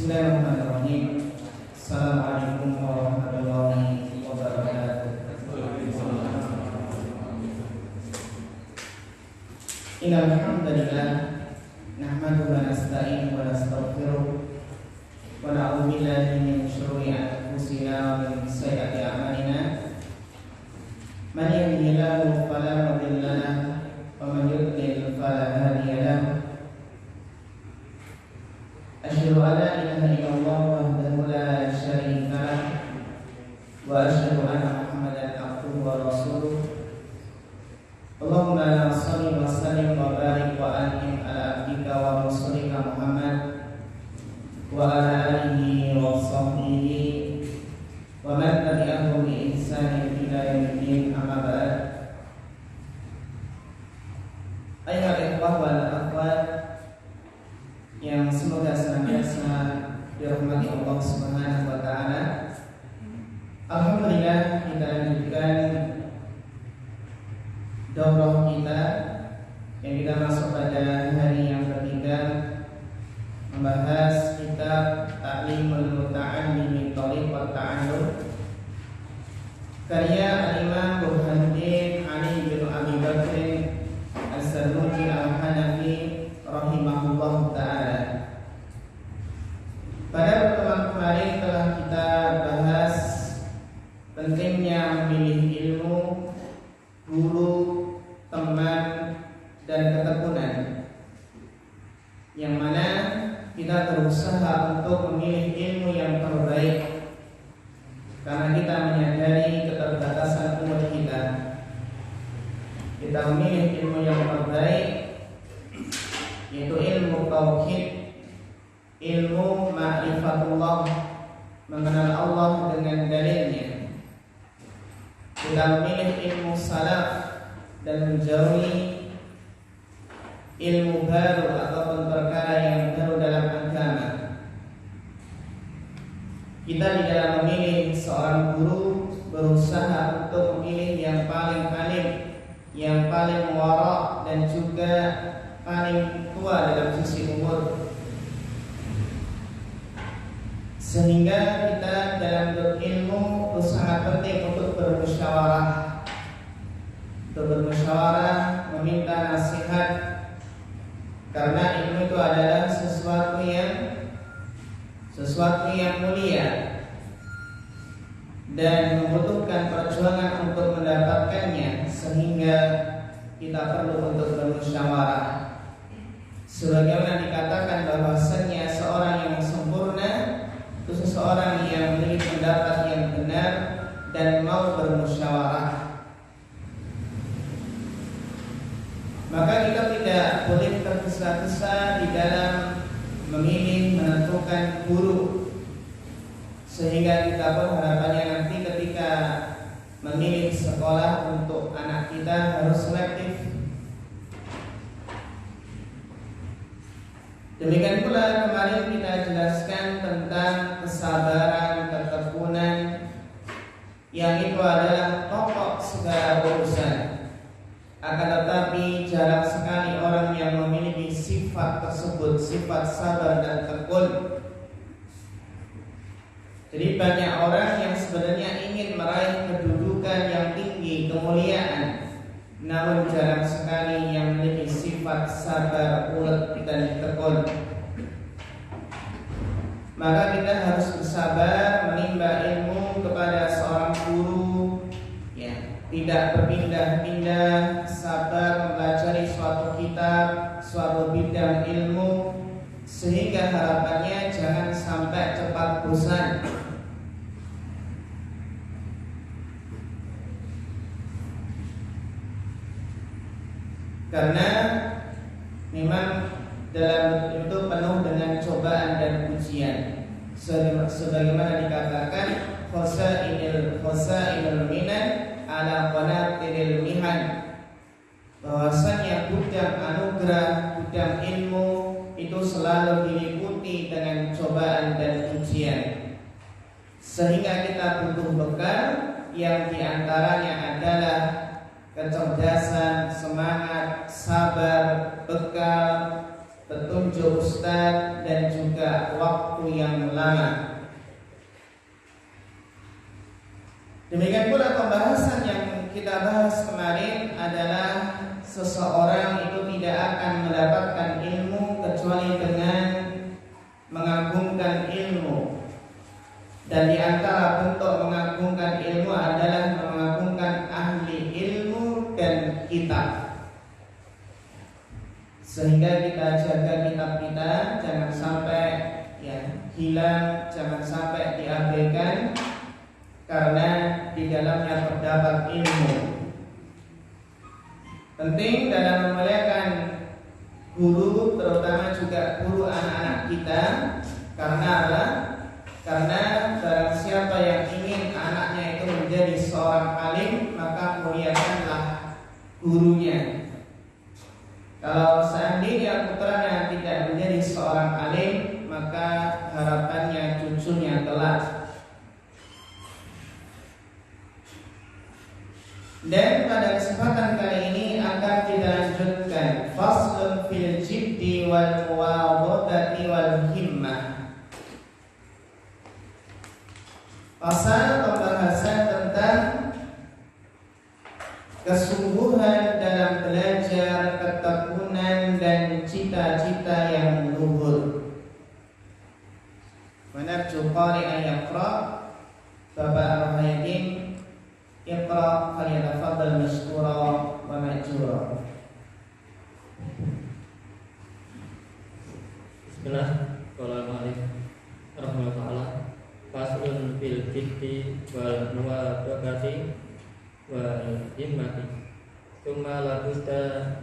Bismillahirrahmanirrahim. Assalamualaikum warahmatullahi wabarakatuh. Innal hamdalillah nahmaduhu wa nasta'inuhu wa nastaghfiruh wa na'udzu billahi min shururi anfusina wa min sayyiati a'malina. Man yahdihillahu fala mudilla lahu wa man yudlil fala hadiya lahu. Asyhadu an la ilaha illallah wahdahu la syarika lah wa asyhadu anna Muhammadan abduhu wa rasuluh. Allahumma shalli wa sallim wa barik wa an'im ala abdika wa rasulika Muhammad wa ala alihi wa sahbihi wa man tabi'ahum bi ihsanin ila yaumil amma ba'd. Ayyuhal ikhwah wal akhwat yang semoga senantiasa dirahmati Allah Subhanahu wa taala. Alhamdulillah, kita lanjutkan daurah kita yang kita masuk pada hari yang ketiga, membahas kitab Ta'limul Muta'allim min Thariqat Ta'allum karya Al-Imam Burhanuddin Ali bin Abi Bakr As-Sarnuji Al-Hanafi rahimahullah ta'ala. Pada pertemuan kemarin telah kita bahas pentingnya memilih ilmu, guru, teman, dan ketekunan, yang mana kita berusaha untuk memilih ilmu yang terbaik karena kita menyadari keterbatasan umur kita. Kita memilih ilmu yang terbaik, yaitu ilmu tauhid, ilmu ma'rifatullah, mengenal Allah dengan dalilnya. Kita memilih ilmu salaf dan menjauhi ilmu baru ataupun perkara yang baru dalam agama. Kita di dalam memilih seorang guru berusaha untuk memilih yang paling alim, yang paling wara' dan juga paling tua dalam sisi umur, sehingga kita dalam berilmu itu sangat penting untuk bermusyawarah, meminta nasihat, karena ilmu itu adalah sesuatu yang mulia dan membutuhkan perjuangan untuk mendapatkannya, sehingga kita perlu untuk bermusyawarah. Sebagaimana dikatakan bahwasannya seorang yang sempurna itu seseorang yang memiliki pendapat yang benar dan mau bermusyawarah. Maka kita tidak boleh tergesa-gesa di dalam memilih menentukan guru, sehingga kita berharapannya nanti ketika memilih sekolah untuk anak kita harus selektif. Demikian pula kemarin kita jelaskan tentang kesabaran, ketekunan, yang itu adalah pokok segala urusan. Akan tetapi jarang sekali orang yang memiliki sifat tersebut, sifat sabar dan tekun. Jadi banyak orang yang sebenarnya ingin meraih kedudukan yang tinggi, kemuliaan, namun jarang sekali yang memiliki sifat sabar, ulet dan tekun. Maka kita harus bersabar menimba ilmu kepada seorang guru, ya, tidak berpindah-pindah, sabar mempelajari suatu kitab, suatu bidang ilmu, sehingga harapannya jangan sampai cepat bosan. Karena memang dalam itu penuh dengan cobaan dan ujian. Sebagaimana dikatakan khosainul minan ala qanatiril mihan, bahwasanya gudang anugerah, gudang ilmu itu selalu diliputi dengan cobaan dan ujian, sehingga kita butuh bekal yang diantaranya adalah kecerdasan, semangat, sabar, bekal petunjuk Ustaz dan juga waktu yang lama. Demikian pula pembahasan yang kita bahas kemarin adalah seseorang itu tidak akan mendapatkan ilmu kecuali dengan mengagungkan ilmu. Dan di antara bentuk mengagungkan ilmu adalah mengagungkan ahli ilmu dan kitab. Sehingga kita jaga kitab kita jangan sampai hilang, jangan sampai diabaikan, karena di dalamnya terdapat ilmu. Penting dalam memuliakan guru, terutama juga guru anak-anak kita. Karena apa? Karena barang siapa yang ingin anaknya itu menjadi seorang alim, maka muliakanlah gurunya. Kalau seandainya putranya tidak menjadi seorang alim, maka harapannya cucunya kelak. Dan pada kesempatan kali ini akan kita lanjutkan faslun fil jiddi wal muwadhati wal himmah. Pasal pembahasan tentang kesungguhan dalam belajar, ketekunan dan cita-cita yang luhur. Manarju qari'an yaqra. Bapak Ar-Rahayadin, iqra falyatafaddal mashkura wa ma'jura. Bismillah. Qala al-mu'allif rahimahullah ta'ala, faslun fil jiddi wal muwadhati wal himmati. Tsumma la budda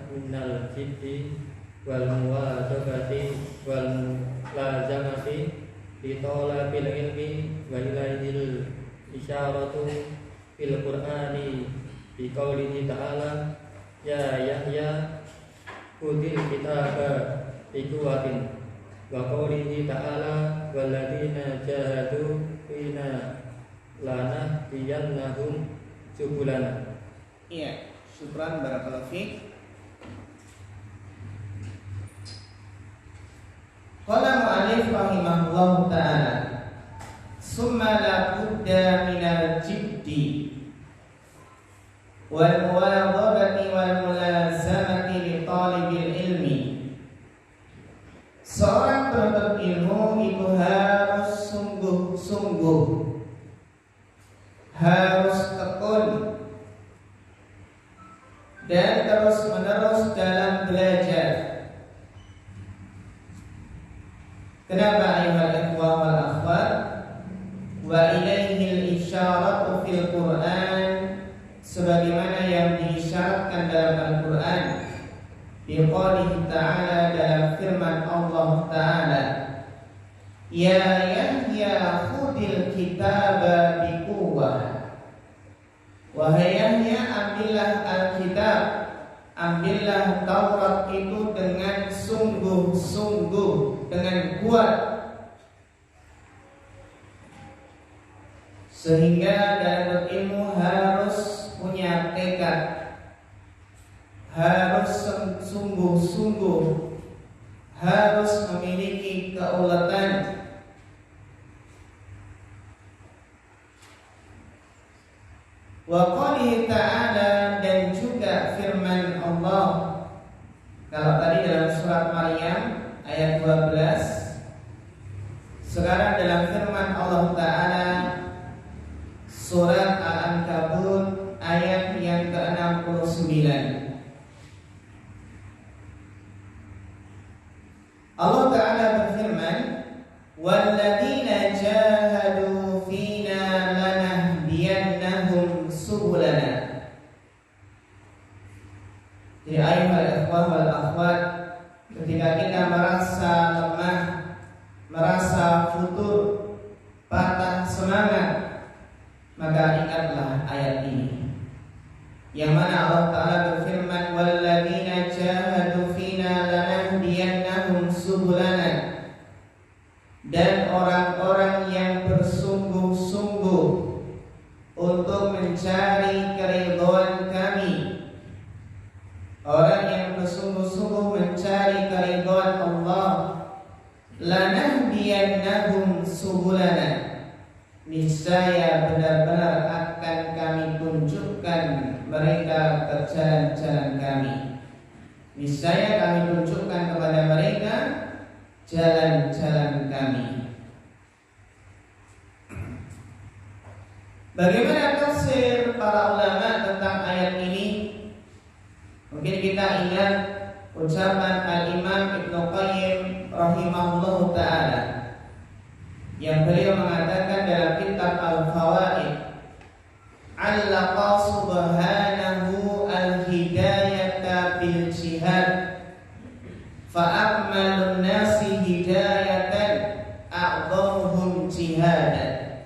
minal jiddi wal muwadhati wal lazamati li talabil ilmi wa ilaihil isyaratu fil qur'ani bi qaulihi ta'ala ya Yahya khudil kitaba bi quwwatin wa qaulihi ta'ala walladzina jahadu fina lanahdiyannahum subulana. Iya, syukran barakallahu fiik. Qala mu'allif rahimahullahu ta'ala, summa la budda minal jiddi wal muwadhabati wal mulazamati li talibil ilmi. Seorang penuntut ilmu itu harus sungguh-sungguh, harus tekun dan terus-menerus dalam belajar. Kenapa ayuhal ikhwah wal akhwat? Wa ilaihil isyaratu fil Qur'an, sebagaimana yang diisyaratkan dalam Al-Qur'an. Biqaulihi ta'ala, dalam firman Allah Ta'ala, ya Yahya khudil kitaba biquwwah. Wahai Yahya, ambillah Alkitab, ambillah Taurat itu dengan sungguh-sungguh, dengan kuat. Sehingga dalam berilmu harus punya tekad, harus sungguh-sungguh, harus memiliki keuletan. Wa qalihi ta'ala, dan juga firman Allah. Kalau tadi dalam surat Maryam ayat 12, sekarang dalam firman Allah Ta'ala surat Al-Ankabut ayat yang ke-69. Allah Ta'ala berfirman, walladzina jahadu fina lanahdiyannahum subulana. Jadi ayuhal ikhwah wal akhwat, ketika kita merasa lemah, merasa futur, patah semangat, maka ingatlah ayat ini, yang mana Allah Ta'ala berfirman, walladzina jahadu fina lanahdiyannahum subulana. Dan orang-orang yang bersungguh-sungguh untuk mencari keridhaan kami, orang yang bersungguh-sungguh mencari keridhaan Allah, subulana, niscaya benar-benar akan kami tunjukkan mereka ke jalan-jalan kami. Niscaya kami tunjukkan kepada mereka jalan-jalan kami. Bagaimana tafsir para ulama tentang ayat ini? Mungkin kita ingat ucapan Al-Imam Ibnu Qayyim rahimahullahu ta'ala yang beliau mengatakan dalam kitab Al-Fawaid, allaqa subhanahu al-hidayata bil jihad fa'akmalun nasi hidayatan a'dhamuhum jihadan.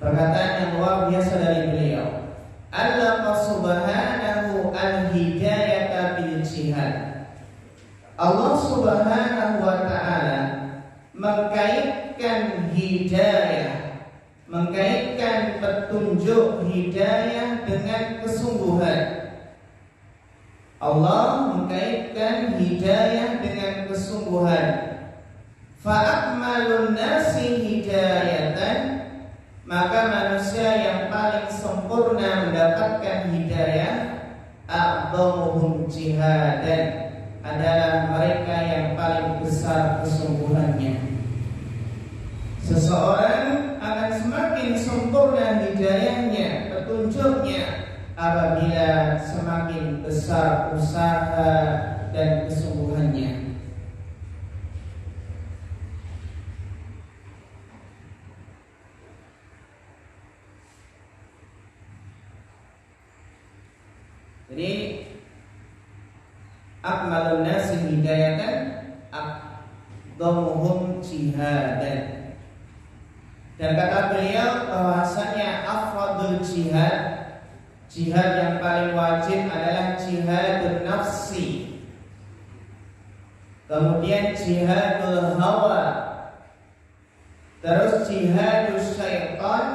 Perkataan yang luar biasa dari beliau, allaqa subhanahu al-hidayata bil jihad. Allah subhanahu wa ta'ala mengkaitkan hidayah, mengkaitkan petunjuk hidayah dengan kesungguhan. Allah mengkaitkan hidayah dengan kesungguhan. Fa'akmalun nasi hidayatan, maka manusia yang paling sempurna mendapatkan hidayah, a'dhamuhum jihadan, adalah mereka yang paling besar kesungguhannya. Seseorang akan semakin sempurna hidayahnya, petunjuknya, apabila semakin besar usaha dan kesungguhannya. Jadi akmalun nasi hidayatan aqdamuhum jihadan. Dan kata beliau bahwasanya afradul jihad, jihad yang paling wajib adalah jihadun nafsi, kemudian jihadul hawa, terus jihadul syaitan,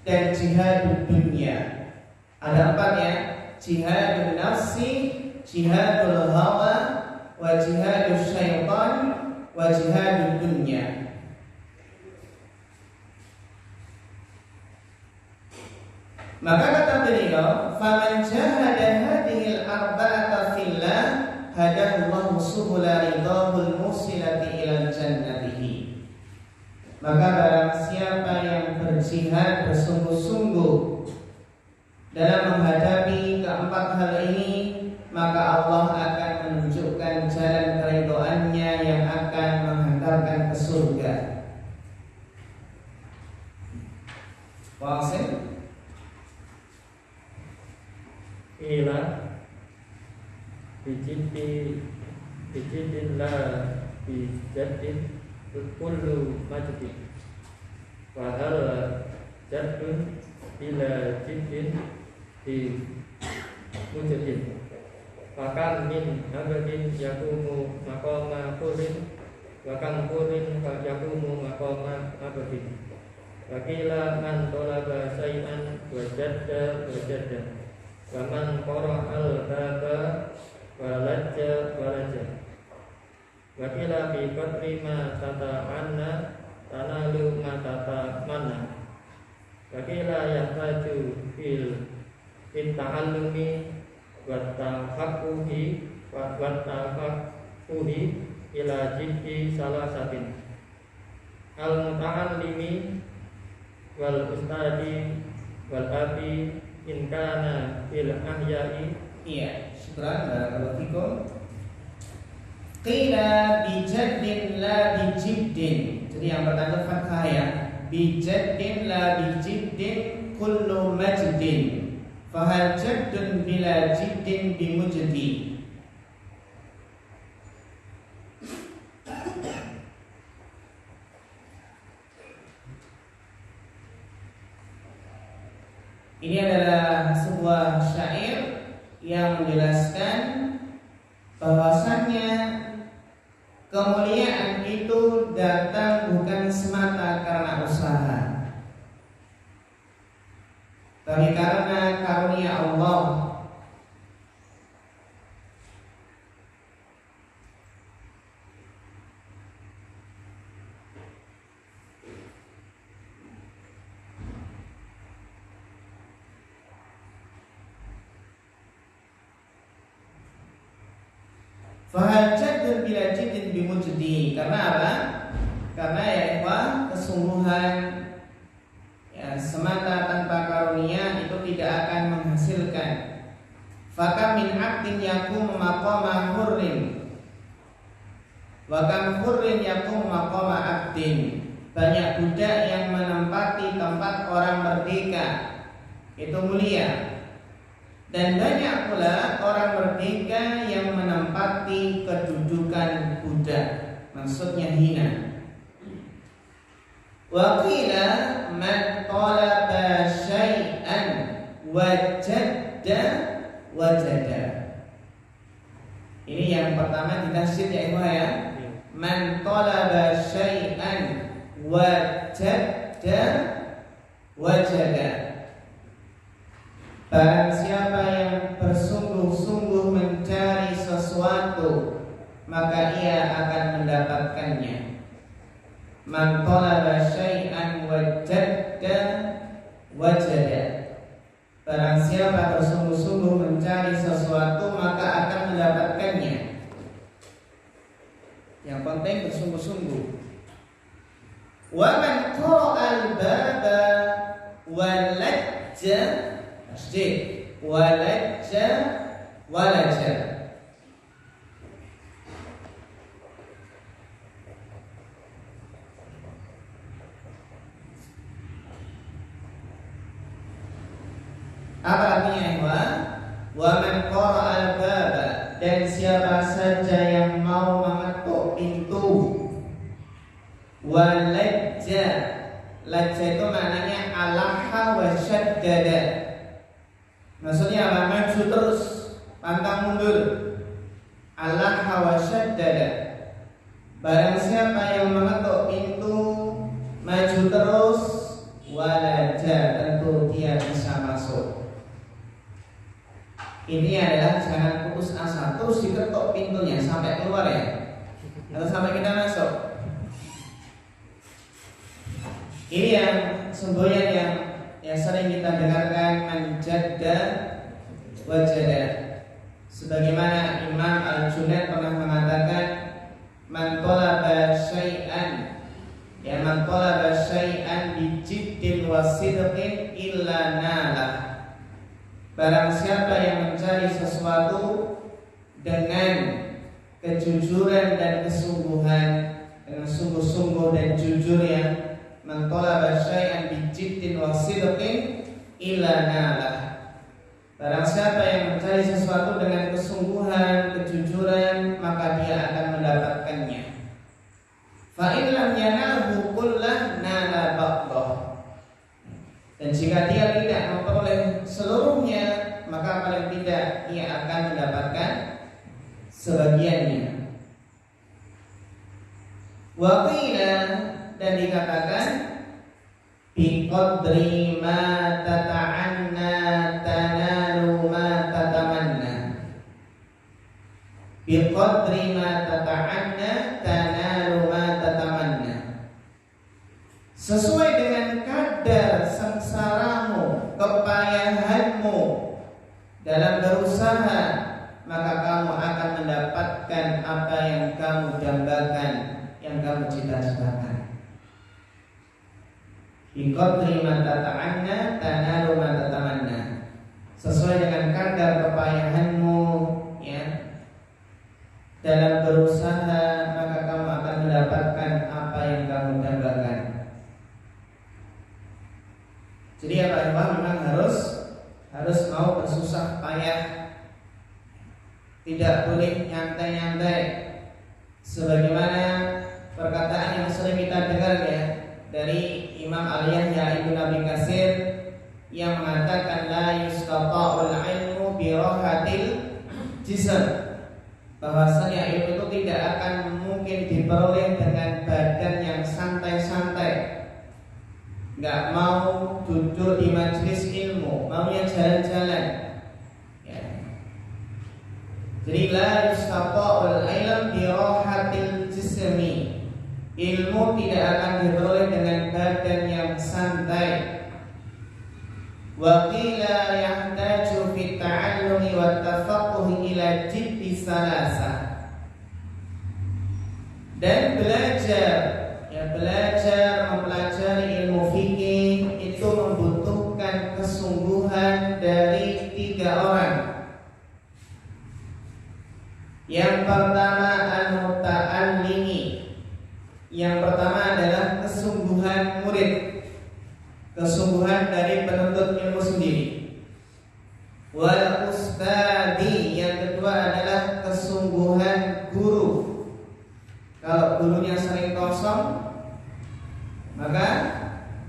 dan jihadul dunia. Ada 4 ya: jihadul nafsi, jihadul hawa, wa jihadul syaitan, wa jihadul dunya. Maka kata beliau, faman jahada hadhil arba'ata fillah hadallahu subula ridahul musilati ilal jannatihi. Maka barang siapa yang berjihad bersungguh-sungguh dalam menghadapi keempat hal ini, maka Allah akan menunjukkan jalan keridhaannya yang akan menghantarkan ke surga. Wasil ila bijidin la bijadin kullu majdin wa hal jaddun ila jiddin di mujadin. Fakam min abadin yakumu maqama kurin, wa kam kurin yakumu maqama abadin. Wakila man tolaba say'an wajadda wajadda, wa man qara al-baba walajja walajja. Wakila bi qadri ma tata'anna tanalu ma tata'manna. Wakila yahtaju fil ta'allumi wa tafaqquhi ila jiddi salasatin al-muta'allimi wal ustadi wal abi in kana fil ahya'i. Iya, syukran barakallahu fikum. Qila bijaddin la bijiddin. Jadi yang pertama fathah ya. Bijaddin la bijiddin kullu majdin. Fahal jaddun bila jiddin bimujdi. Ini adalah sebuah syair yang menjelaskan bahwasannya kemuliaan itu datang bukan semata karena usaha, tapi karena karunia Allah. Fahal jaddun bila jiddin bimujdi. Karena apa? Karena ya ikhwan, kesungguhan ya, semata tanpa karunia itu tidak akan menghasilkan. Fakam min abdin yakum maqama hurrin wa kam hurrin yakum maqama abdin. Banyak budak yang menempati tempat orang merdeka, itu mulia. Dan banyak pula orang merdeka yang menempati kedudukan budak, maksudnya hina. Wa qila man talaba syai'an wajada. Ini yang pertama ditafsir ya ikhwah ya. Man talaba syai'an wajada. Barang siapa yang bersungguh-sungguh mencari sesuatu, maka ia akan mendapatkannya. Man talaba syai'an wajada. Barang siapa bersungguh-sungguh mencari sesuatu, maka akan mendapatkannya. Yang penting bersungguh-sungguh. Wa man qara'al baba walajja tasdid walaja. Apa artinya ikhwan? Wa man qara'al baba, dan siapa saja yang mau mengetuk pintu. Walajja, lajja itu maknanya alaha wa syaddada. Maksudnya apa? Maju terus, pantang mundur. Alaha wa syaddada. Barang siapa yang mengetuk pintu, maju terus, walaja, tentu dia bisa masuk. Ini adalah jangan putus asa, terus diketuk pintunya sampai keluar ya, atau sampai kita masuk. Ini yang semboyan yang sering kita dengarkan, menjadda wajada. Sebagaimana Imam Al-Junaid pernah mengatakan, man talaba syai'an, ya man talaba syai'an bi jiddin wa sidqin illa nalah. Barang siapa yang mencari sesuatu dengan kejujuran dan kesungguhan, dengan sungguh-sungguh dan jujur ya, man talaba syai'an bi jiddin wa sidqin illa nalah. Barang siapa yang mencari sesuatu dengan kesungguhan, kejujuran, maka dia akan mendapatkannya. Fa in lam yanalhu kullah nala ba'dah. Dan jika dia tidak memperoleh seluruhnya, maka paling tidak ia akan mendapatkan sebagiannya. Wa qila, dan dikatakan bi qadri ma tata'anna tanalu ma tatamanna. Bi qadri ma tata'anna tanalu ma tatamanna. Sesuai dengan kadar sengsaramu, kepayahanmu dalam berusaha, maka kamu akan mendapatkan apa yang kamu dambakan, yang kamu cita-citakan. Bi qadri ma tata'anna tanalu ma tatamanna. Sesuai dengan kadar kepayahanmu ya dalam berusaha, maka kamu akan mendapatkan apa yang kamu dambakan. Jadi apa memang harus mau bersusah payah, tidak boleh nyantai-nyantai. Sebagaimana perkataan yang sering kita dengar ya dari Imam Al-Yahya Ibn Abi Katsir yang mengatakan la yustata'ul ilmu bi rahatil jism, bahwasanya ilmu itu tidak akan mungkin diperoleh dengan badan yang santai-santai. Nggak mau duduk di majelis ilmu, maunya jalan-jalan ya. Jadi la yustata'ul ilm bi rahatil jismi. Ilmu tidak akan diperoleh dengan badan yang santai. Wa qila yahtaju fi ta'allumi wa tafaqquhi ila jiddi salasa. Dan belajar mempelajari ilmu fikih itu membutuhkan kesungguhan dari 3 orang. Yang pertama al-muta'allimi. Yang pertama adalah kesungguhan murid, kesungguhan dari penuntut ilmu sendiri. Wal ustadi, yang kedua adalah kesungguhan guru. Kalau gurunya sering kosong, maka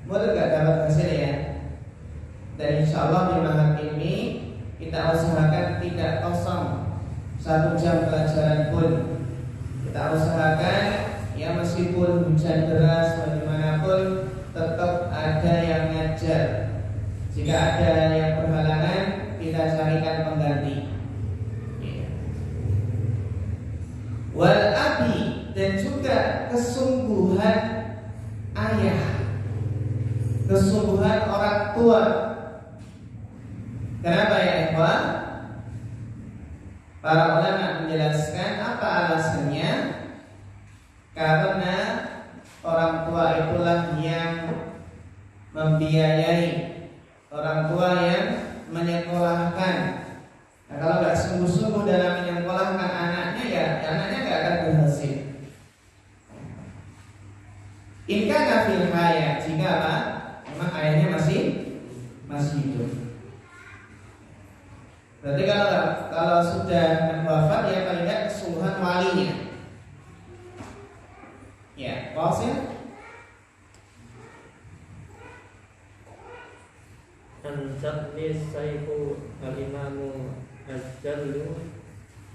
boleh gak dapat hasil ya. Dan insya Allah di mahad ini kita usahakan tidak kosong 1 jam pelajaran pun. Kita usahakan ya, meskipun hujan deras bagaimanapun tetap ada yang ngajar. Jika ada yang berhalangan, kita carikan pengganti. Wal abi, dan juga kesungguhan ayah, kesungguhan orang tua. Kenapa ya ikhwan? Para ulama menjelaskan apa alasannya. Karena orang tua itulah yang membiayai, orang tua yang menyekolahkan. Nah, kalau nggak sungguh-sungguh dalam menyekolahkan anaknya, ya anaknya nggak akan berhasil. Inka nafil hayat, jika apa? Memang ayahnya masih hidup. Berarti kalau sudah wafat, ya paling tidak kesungguhan walinya. Ya, pausa. Anjabni Saifu al-Imamu Al-Jallu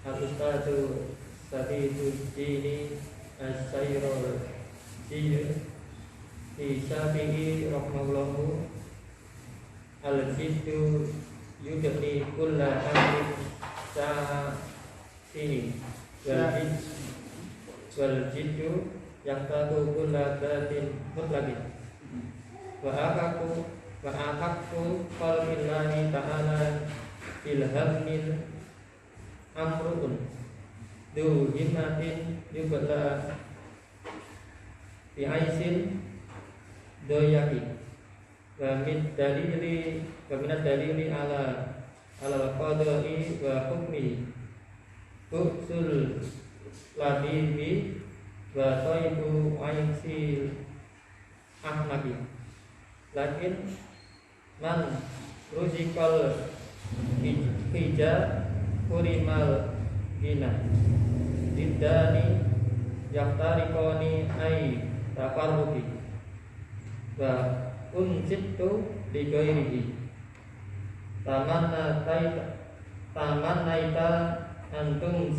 Al-Ustadu Sabiduddini Al-Sayrul Jiyu Di Syafi'i Rahmahullahu Al-Jiddu Yudhni Kulla Amrin Syafi'i Wal-Jiddu Yaktadu Kulla Batin Mutlaqin Wa akakku qalbillahi ta'ala ilhamil amrun du himmatin yubla bi'aisin doyaki wa min dalili ala al-qadai wa hukmi tuksul labibi wa taibu ainsil ahmaki. Lakin man ruzikal hija kurimal gina diddani yaktarikoni ay takarruki wa unsittu ligoirihi tamannaita antum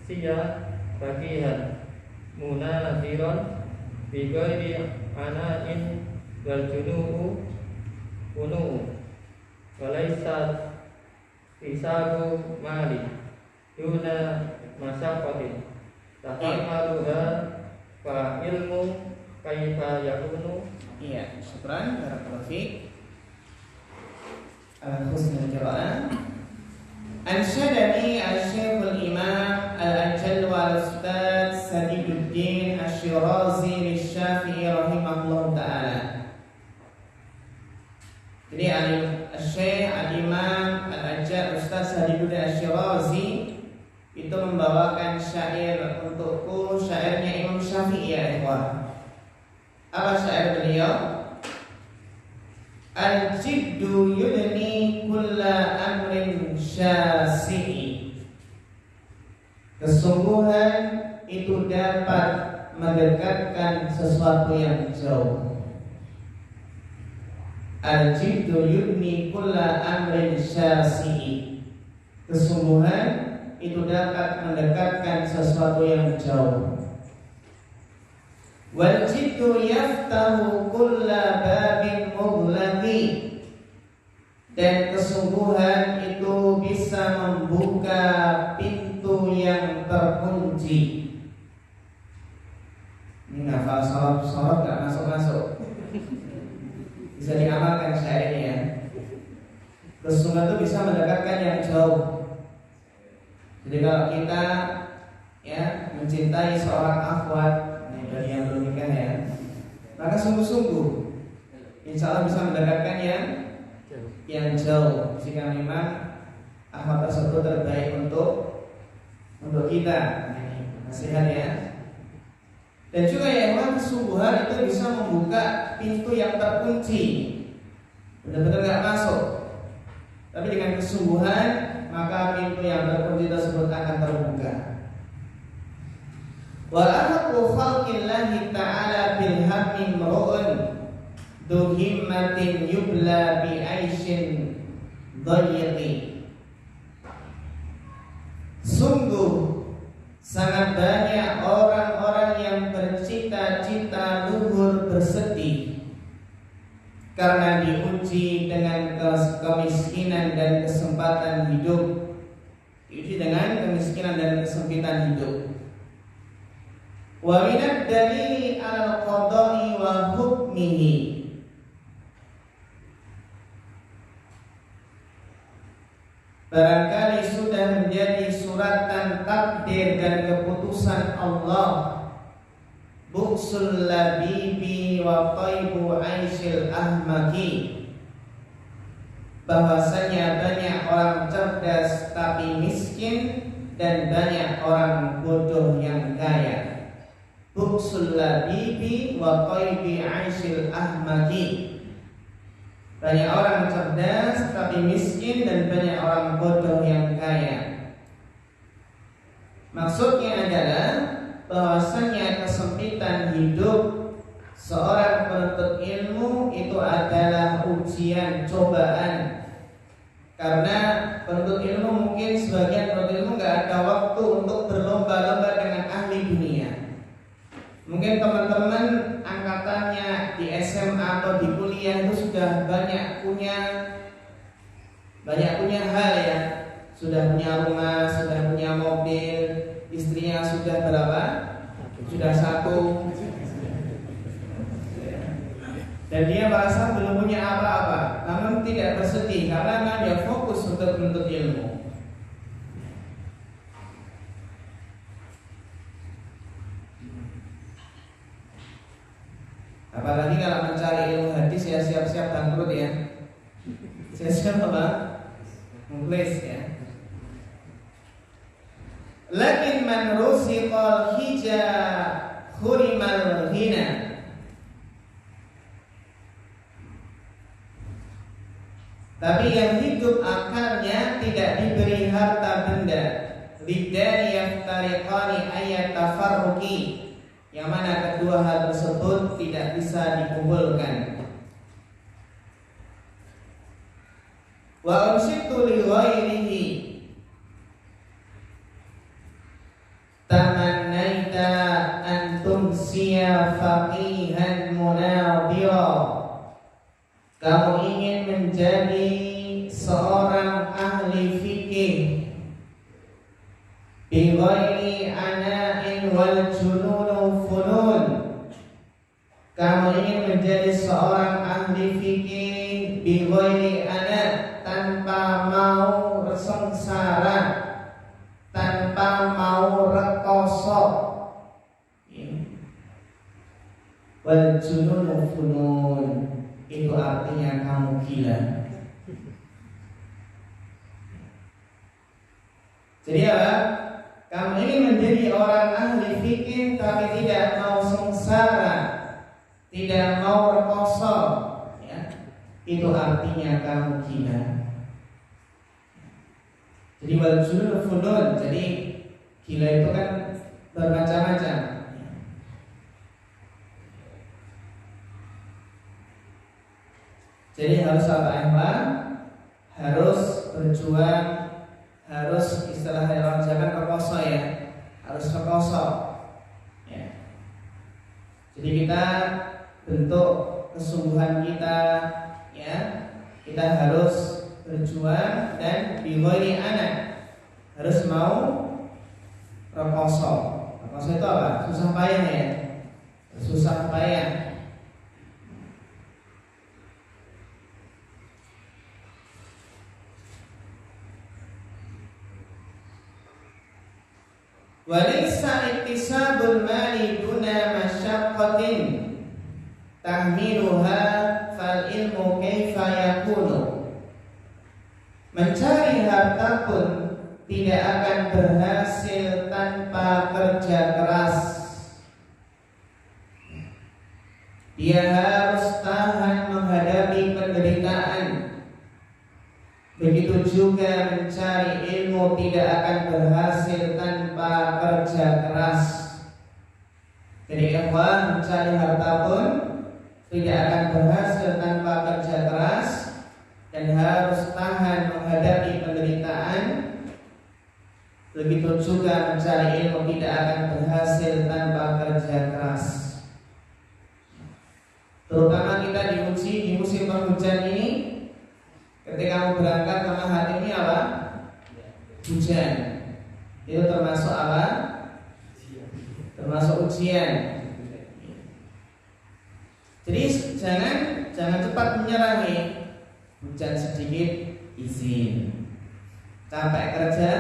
siya bagihan munadiron bigoiri ana'in wal junu'u kunu'u walaisat fisagu mali duna masyakotin tahamaluha fa ilmu kaifa yakunu. Iya, syukran barakallahu fiik ala husnul qiraah. Ansyadani al-Syekhul Imam Al-Ajall wal Ustaz Sadiduddin Asy-Syirazi Asy-Syafi'i rahimahullahu taala. Jadi Al-Syekh Al-Imam Al-Ajall Ustaz Sadiduddin Asy-Syirazi itu membawakan syair untukku, syairnya Imam Syafi'i ya ikhwan. Apa syair beliau? Al-jiddu yudni kulla amrin syasi'i. Kesungguhan itu dapat mendekatkan sesuatu yang jauh. Al-jiddu yudni kulla amrin syasi'i. Kesungguhan itu dapat mendekatkan sesuatu yang jauh. Wal jiddu yaftahu kulla babin mughlaqi. Dan kesungguhan itu bisa membuka pintu yang terkunci. Ini hafal sorot gak masuk-masuk. Bisa diamalkan syairnya ya. Kesungguhan itu bisa mendekatkan yang jauh. Jadi kalau kita ya mencintai seorang akhwat, ini bagi yang belum nikah ya, maka sungguh-sungguh insya Allah bisa mendapatkan yang jauh jika memang akhwat tersebut terbaik untuk kita. Nasihat ya. Dan juga ya memang kesungguhan itu bisa membuka pintu yang terkunci, benar-benar nggak masuk. Tapi dengan kesungguhan maka pintu yang terkunci tersebut akan terbuka. Wa ahqqu khalqillahi ta'ala bil hammi mru'un du himmatin yubla bi aishin dhayyiqi. Sungguh sangat banyak orang-orang yang bercita-cita luhur bersedih karena diuji dengan kemiskinan dan kesempatan hidup. Diuji dengan kemiskinan dan kesempitan hidup. Wa minad dalili al-qada'i wa hukmihi. Barangkali sudah menjadi suratan takdir dan keputusan Allah, bu'sul labibi wa taibu aisyil ahmaki, bahwasanya banyak orang cerdas tapi miskin dan banyak orang bodoh yang kaya. Bu'sul labibi wa taibi aisyil ahmaki, banyak orang cerdas tapi miskin dan banyak orang bodoh yang kaya. Maksudnya adalah bahwasanya kesempitan hidup seorang penuntut ilmu itu adalah ujian, cobaan. Karena penuntut ilmu mungkin sebagian penuntut ilmu nggak ada waktu untuk berlomba-lomba dengan ahli dunia. Mungkin teman-teman angkatannya di SMA atau di kuliah itu sudah banyak punya hal ya, sudah punya rumah, sudah punya mobil, istrinya sudah berapa? Sudah 1. Dan dia merasa belum punya apa-apa, namun tidak bersedih karena dia fokus untuk menuntut ilmu. Apalagi kalau mencari ilmu hadis ya siap-siap bangkrut ya. Siap-siap apa? Muflis ya. Lakin man rusiqal hija khurimal ghina. Tapi yang hidup akalnya tidak diberi harta benda. Lidani yaftariqani ayat tafarruqi, yang mana kedua hal tersebut tidak bisa dikumpulkan. Wa ursitu li ghairihi tamannaita an tumsiya faqihan munadhira. Kamu ingin menjadi seorang ahli fikih bi ghairi ana'in wal jununu funun. Kamu ingin menjadi seorang ahli fikih bi ghairi ana', tanpa mau sengsara, tanpa mau rekoso. Wal jununu funun, itu artinya kamu gila. Jadi apa? Kamu ingin menjadi orang ahli fikih tapi tidak mau sengsara, tidak mau rekoso, ya, itu artinya kamu gila. Jadi wajul funun, jadi gila itu kan bermacam-macam. Jadi harus apa? Harus berjuang, harus istilah orang zaman rekoso ya, harus rekoso. Ya. Jadi kita bentuk kesungguhan kita, ya, kita harus berjuang dan bighairi anak, harus mau rekoso. Rekoso itu apa? Susah payah ya, susah payah. Walaysa iktisabul mali duna masyaqqatin tahmiluha fal ilmu kaifa yakunu. Mencari harta pun tidak akan berhasil tanpa kerja keras. Dia harus tahan menghadapi penderitaan. Begitu juga mencari ilmu tidak akan berhasil tanpa kerja keras. Jadi ikhwan, mencari harta pun tidak akan berhasil tanpa kerja keras dan harus tahan menghadapi penderitaan. Begitu juga mencari ilmu tidak akan berhasil tanpa kerja keras. Terutama kita diuji di musim penghujan ini. Ketika kamu berangkat ke Mahat ini apa? Hujan. Itu termasuk apa? Termasuk ujian. Jadi jangan cepat menyerah nih. Hujan sedikit, izin. Capek kerja,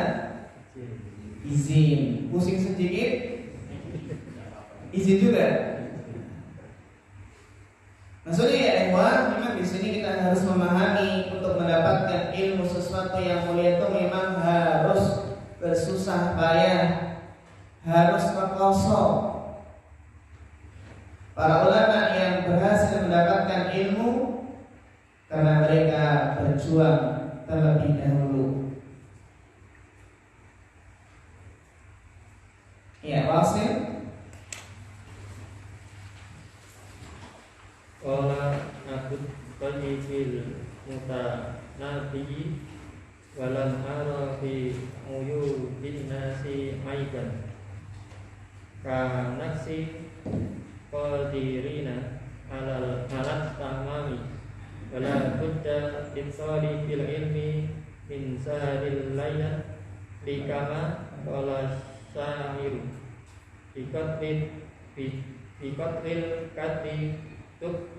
izin. Pusing sedikit, izin juga. Maksudnya ya ikhwan, memang di sini kita harus memahami untuk mendapatkan ilmu sesuatu yang mulia itu memang harus bersusah payah, harus berkoso. Para ulama yang berhasil mendapatkan ilmu karena mereka berjuang terlebih dahulu. Ya, wasil. Wala nabut tayyibil mutanabi walam ara fi uyubin nasi aiban ka nafsi qadirina alal tamami wala budda insali fil ilmi min sahadil layla likama wala syahiru bikatril kati tuk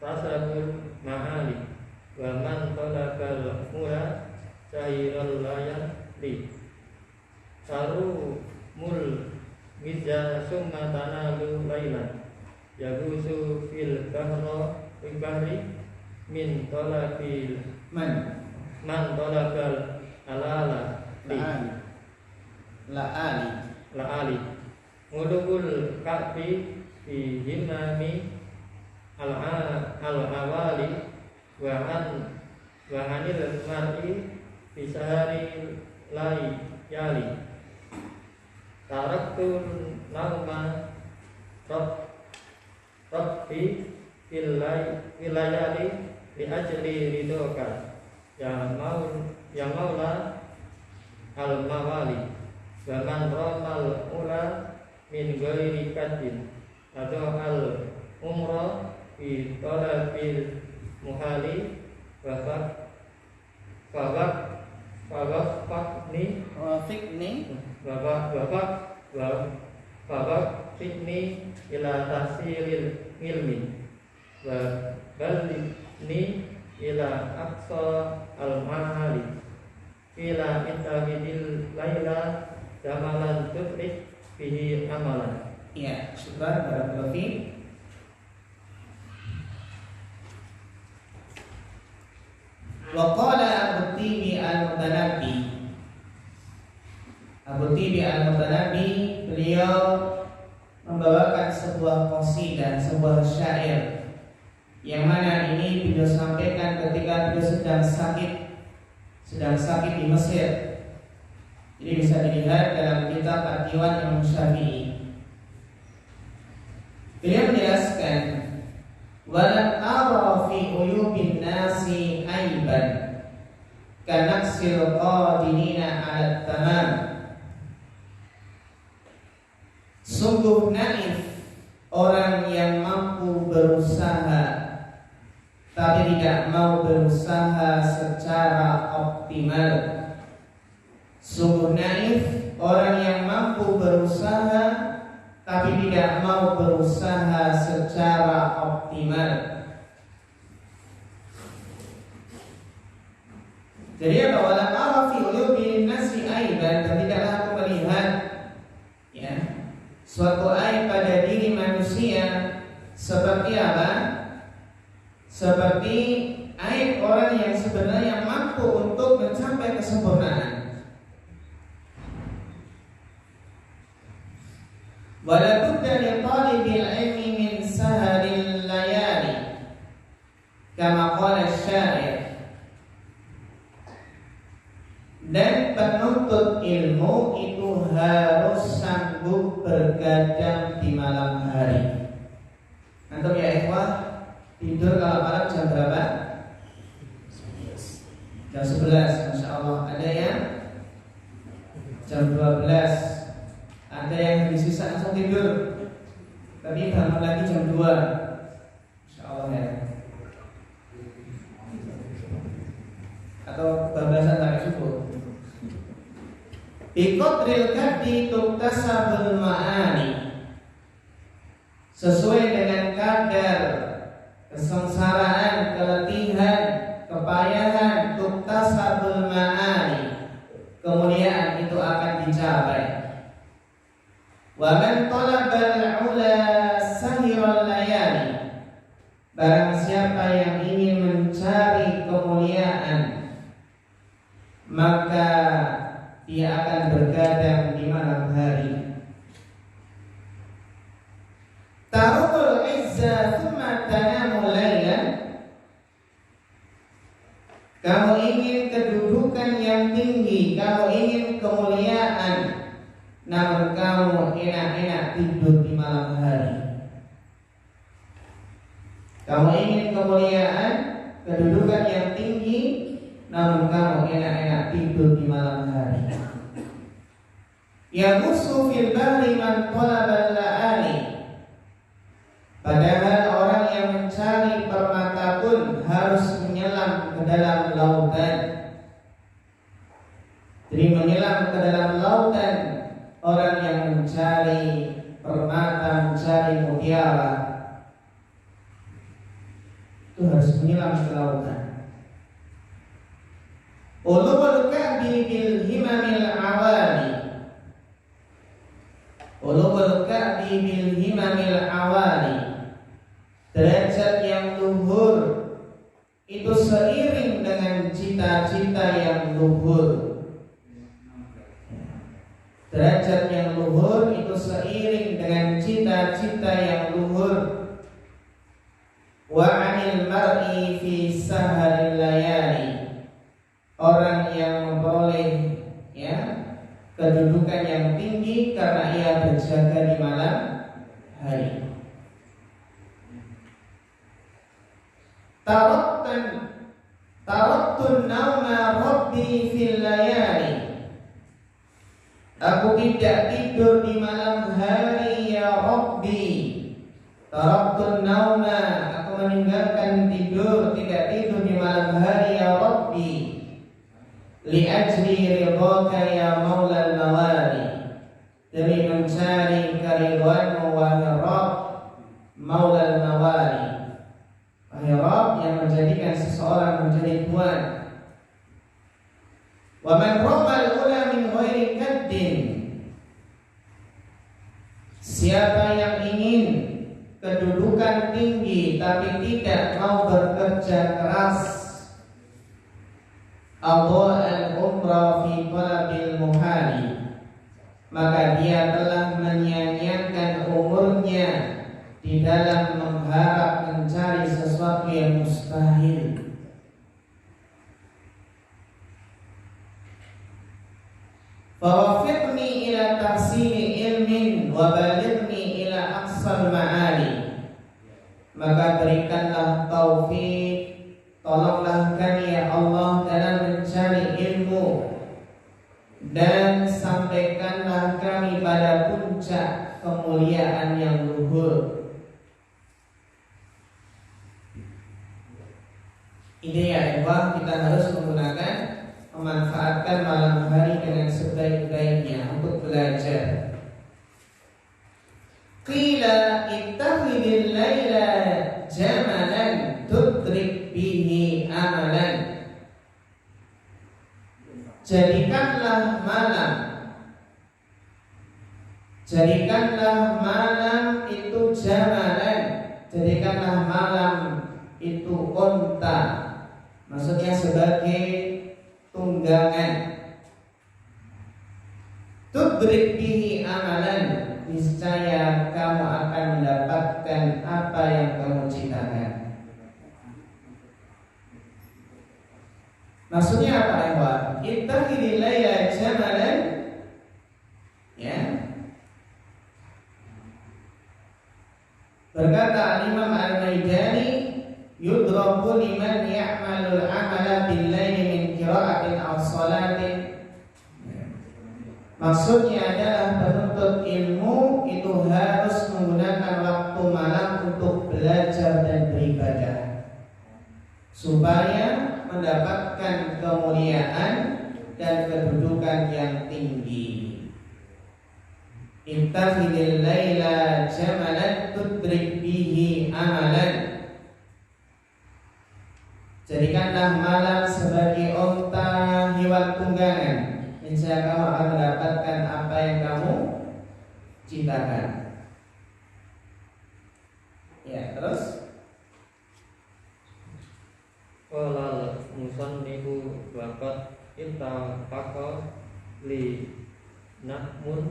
tasabul ma'ali wa man talabal mula syahiral layan li saru mul mizza summa tanalu laylan yagusu fil bahri min talabil man talabal alala li la'ali ngulukul ka'bi fi himami al-awali wa anil mar'i fi sahari layali taraktul nauma rabbi fil layali li ajli ridoka ya maula al-mawali wa man ramal ula min ghairi kadin atau al-umrah fi talabil muhali wafikni ila tahsilil ilmi wa balini ila aqsa al-mahali ila intahidil layla jamalan tufrik bihi amalan. Ya, syukur barakallahu fiik. Wa qala Abu Tibi al-Mutanabbi. Abu Tibi al-Mutanabbi beliau membawakan sebuah qasidah, sebuah syair yang mana ini beliau sampaikan ketika beliau sedang sakit di Mesir. Jadi bisa dilihat dalam kitab Ad-Diwan Imam Syafi'i. Beliau menjelaskan walam ara fi uyubin nasi aiban kanaksil qadirina ala tamam. Sungguh naif orang yang mampu berusaha tapi tidak mau berusaha secara optimal. Sungguh naif orang yang mampu berusaha tapi tidak mau berusaha secara optimal. Jadi apa? Walam ara fi uyubin nasi aiban, dan tidaklah aku melihat suatu aib pada diri manusia seperti apa? Seperti aib orang yang sebenarnya mampu untuk mencapai kesempurnaan. Wala budda li talibil ilmi min saharil layali kama qala asy-syair. Dan penuntut ilmu itu harus sanggup bergadang di malam hari. Antum ya ikhwah, tidur kalau malam jam berapa? Jam 11, Masya Allah. Ada yang jam 12, ada yang disisa langsung tidur, tapi bangun lagi jam 2. Masya Allah ya. Atau bablasan sampai subuh. Biqadril kaddi tuktasabul ma'ani. Sesuai dengan kadar kesengsaraan, keletihan, kepayahan, tuktasabul ma'ani, kemuliaan itu akan dicapai. Wa man talabal ula sahiral layali. Barang siapa yang ingin mencari kemuliaan, maka dia akan bergadang di malam hari. Tarukul izza thumma tanamu laylan. Kamu ingin kedudukan yang tinggi, kamu ingin kemuliaan, namun kamu enak-enak tidur di malam hari. Kamu ingin kemuliaan, kedudukan yang tinggi, namun kamu enak-enak tidur di malam hari. Yaghussu fil bahri man talabal la'ali. Padahal orang yang mencari permata pun harus menyelam ke dalam lautan. Jadi menyelam ke dalam lautan, orang yang mencari permata, mencari mutiara, itu harus menyelam ke lautan. Ulul ka'bi bil himamil awali. Ulul ka'bi bil himamil awali. Derajat yang luhur itu seiring dengan cita-cita yang luhur. Derajat yang luhur itu seiring dengan cita-cita yang luhur. Wa 'anil mar'i fi saharil layali. Orang yang memperoleh kedudukan yang tinggi karena ia berjaga di malam hari. Taraktun nauma rabbi fil layali. Aku tidak tidur di malam hari ya Rabbi. Taraktun nauma, aku meninggalkan tidur, tidak tidur di malam hari ya Rabbi. Li ajli ridhaka ya maulal mawali. Demi mencari keridhaanmu wahai Rabb, maulal mawali. Wahai Rabb yang menjadikan seseorang menjadi tuan. Wa man rabbal ula min ghairi kaddin. Siapa yang ingin kedudukan tinggi tapi tidak mau bekerja keras, adha al-umra fi talabil muhali, maka dia telah menyia-nyiakan umurnya di dalam mengharap mencari sesuatu yang mustahil. Fawafiqni ila tahsini ilmin wa balighni ila aqsal ma'ali. Maka berikanlah taufik, tolonglah kami ya Allah dalam mencari ilmu, dan sampaikanlah kami pada puncak kemuliaan yang luhur. Ini ya ikhwah, kita harus memanfaatkan malam hari dengan sebaik-baiknya untuk belajar. Qila ittakhidil laila jamalan tudrik bihi amalan. Jadikanlah malam Jadikanlah malam itu jamalan, jadikanlah malam itu unta, maksudnya sebagai tunggangan. Tudrik bihi amalan, niscaya kamu akan mendapatkan apa yang kamu citakan. Maksudnya apa ya? Ittakhidil laila jamalan, ya. Berkata Imam Al-Maidani, yudrabu liman ya'malul amala bil laili min qira'atin aw salatin. Maksudnya adalah penuntut ilmu itu harus menggunakan waktu malam untuk belajar dan beribadah supaya mendapatkan kemuliaan dan kedudukan yang tinggi. Ittakhidil laila jamalan tudrik bihi amalan. Jadikanlah malam sebagai unta hewan tunggangan, insya kamu akan mendapatkan apa yang kamu citakan. Ya, terus Qala musannifu waqad ittafaqa li nahmun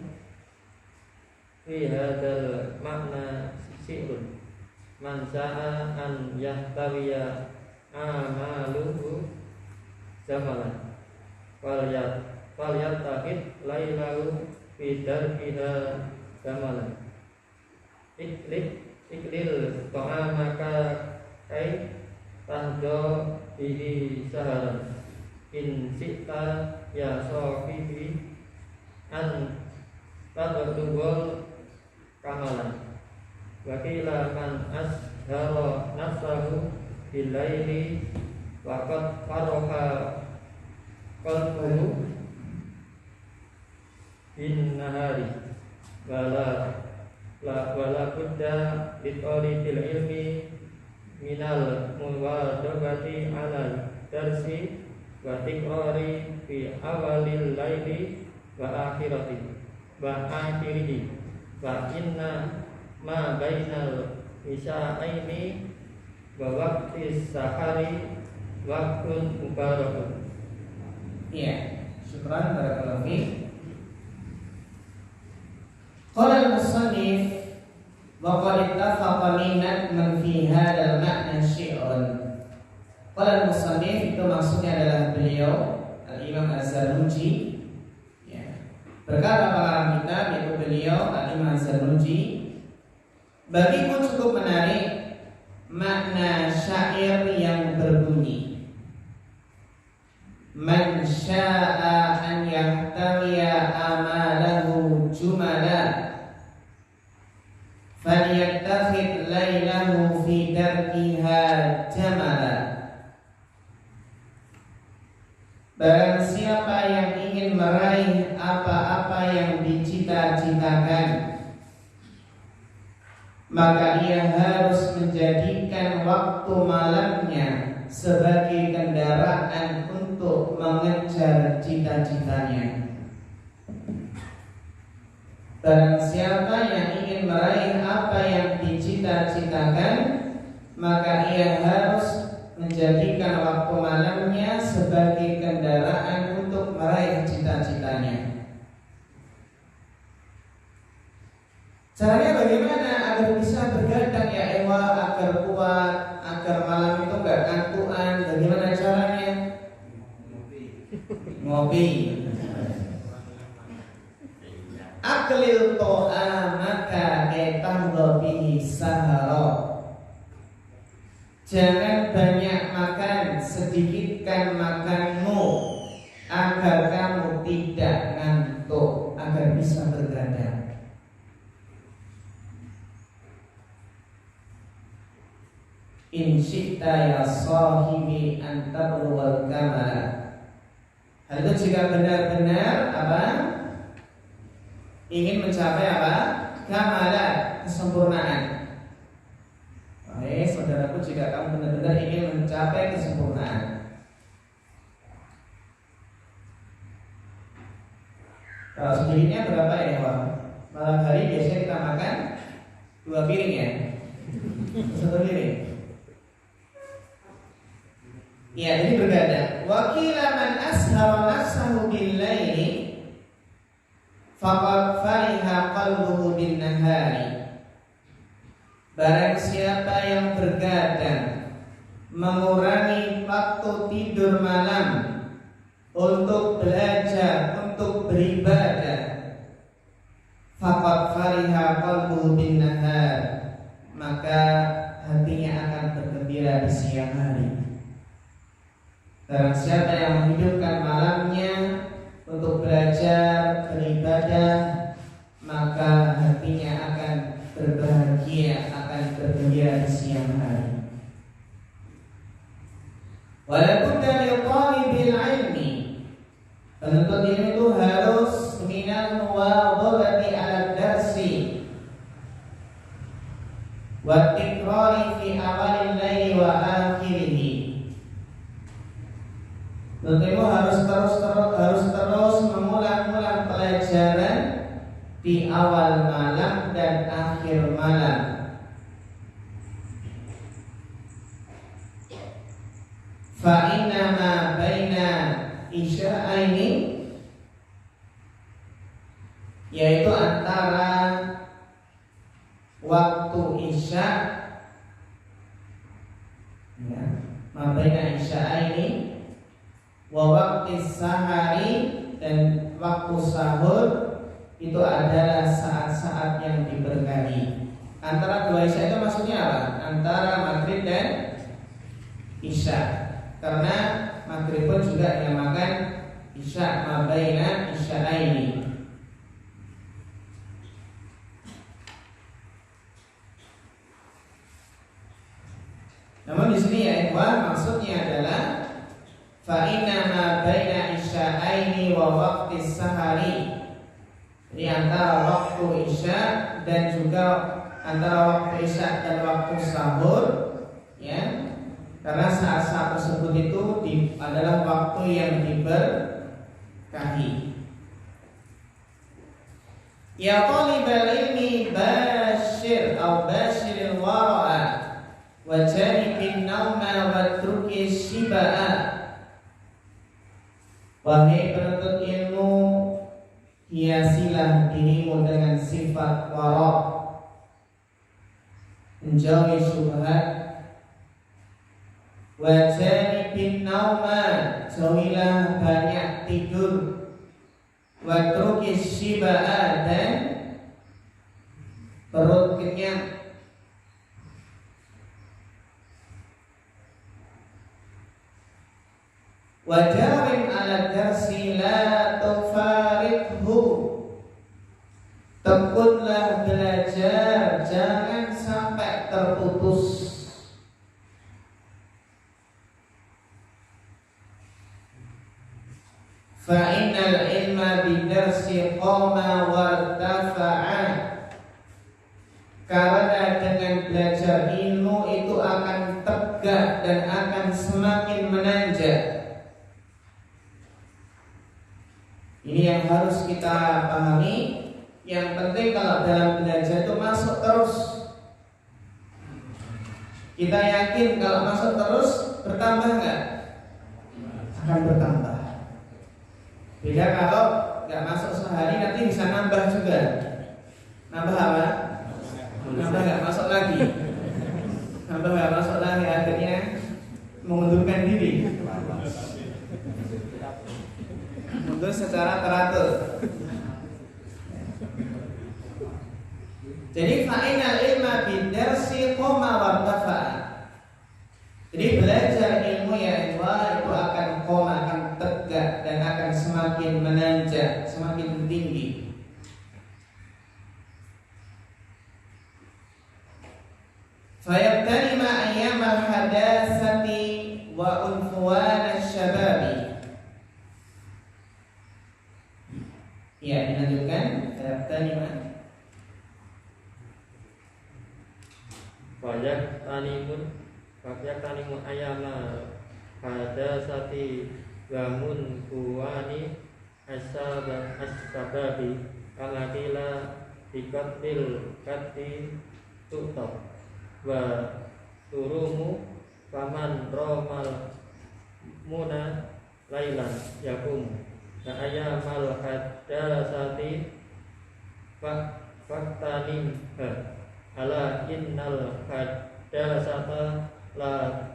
fi hadzal makna syi'run man sa'a an yahtawiya amaluhu zamalan falyatahid lailahu fi darkiha zamalan iklil ta'amaka kai tahdo bihi saharan in sita ya sahibi an tadrubul kamalan wakila man ashara nafsahu bilaili waqad faroha qalbuhu bin nahari wala budda bitolibil ilmi minal muwadabati ala darsi wa tikrari fi awalil laili wa akhirihi wa inna ma bainal isya'aini wa waqtis sahari waqtun mubarakun. iya, syukran barakallahu fiik. Qala al-musannif wa qad ittafaqa man fi hadzal ma'na syi'run. Qala al-musannif itu maksudnya adalah beliau Al-Imam Az-Zarnuji. Berkata pengarang kitab yaitu beliau Al-Imam Az-Zarnuji, bagiku cukup menarik makna syair yang berbunyi man sya'a an yahtawiya amalahu jumala falyattakhid lailahu fi darkiha jamala. Barang siapa yang ingin meraih apa-apa yang dicita-citakan, maka ia harus menjadikan waktu malamnya sebagai kendaraan untuk mengejar cita-citanya. Barang siapa yang ingin meraih apa yang dicita-citakan, maka ia harus menjadikan waktu malamnya sebagai kendaraan untuk meraih cita-citanya. Caranya bagaimana agar bisa bergadang ya Ewa, agar kuat, agar malam itu gak ngantuan? Bagaimana caranya? Ngopi. Aklil to'amaka etahdo bihi sahara. Jangan banyak makan, sedikitkan makanmu agar kamu tidak ngantuk, agar bisa bergadang. In syi'ta ya sahibi an tablughal kamala. Hal itu jika benar-benar apa? Ingin mencapai apa? Kamala, kesempurnaan. Oke, saudaraku, jika kamu benar-benar ingin mencapai kesempurnaan, kalau sedikitnya berapa ya, Wah? malam hari biasanya kita makan 2 piring ya, 1 piring. Ya, jadi berbeda. Wa qila man ashara nafsahu bil laili faqad fariha qalbuhu bin nahari. Barang siapa yang bergadang mengurangi waktu tidur malam untuk belajar, untuk beribadah, faqad fariha qalbuhu bin nahar, maka hatinya akan bergembira di siang hari. Barang siapa yang menghidupkan malamnya untuk belajar, beribadah, maka hatinya akan berbahagia, akan bergembira di siang hari. Walaupun dari talibil ilmi, penuntut ilmu itu harus minal muwadhabati 'ala darsi wa tikrari fi awalil laili wa akhirih. Penuntut ilmu harus terus mengulang-ulang pelajaran di awal malam dan akhir malam. Fa inna ma baina isya'aini, yaitu antara waktu isya, ya, ma baina isya'aini wa waqti sahari, dan waktu sahur itu adalah saat-saat yang diberkahi. Antara 2 isya itu maksudnya apa? Antara maghrib dan isya. Karena maghrib pun juga dinamakan isya, ma baina isya'aini. Namun di sini ya ikhwan, maksudnya adalah fa inna ma baina isya'aini wa waqti sahari, di antara waktu isya dan juga antara waktu isya dan waktu sahur, ya. Karena saat-saat tersebut itu adalah waktu yang diberkahi. Ya talibal ilmi bashir atau bashiril wara'a wa janibin nauma wa truki shiba'a. Wahai penuntut ilmu, hiasilah dirimu dengan sifat wara', menjauhi syubhat, wa janibin nauma, jauhilah banyak tidur, wa truki shiba'a, dan perut kenyang. Wajawin ala darsi la tufarikhu, tekunlah belajar, jangan sampai terputus. Fa innal ilma bidarsi qama wartafa'a, karena dengan belajar ilmu itu akan tegak dan akan semakin menanjak. Ini yang harus kita pahami. Yang penting kalau dalam belajar itu masuk terus. Kita yakin kalau masuk terus bertambah nggak? Akan bertambah. Beda kalau nggak masuk sehari, nanti bisa nambah juga. Nambah apa? Nambah nggak masuk lagi. Nambah nggak masuk lagi, akhirnya mengundurkan diri. Mundur secara teratur. Jadi fa'inal ilma bidarsi qoma wartafa'a. Jadi belajar ilmu ya Allah itu akan qoma, akan tegak dan akan semakin menanjak, semakin tinggi. Fayabtalima ayyamal hadatsati wa unfuwan asy-syababi. Ya, dilanjutkan. Fayabtalima Banyak tanimun ayama hadatsati gamun kuwani as-sababi, kama qila bikatil kati tutok wa turumu faman romal muna lailan yakum na ayamal hadasati faktanim ala innal hadasata la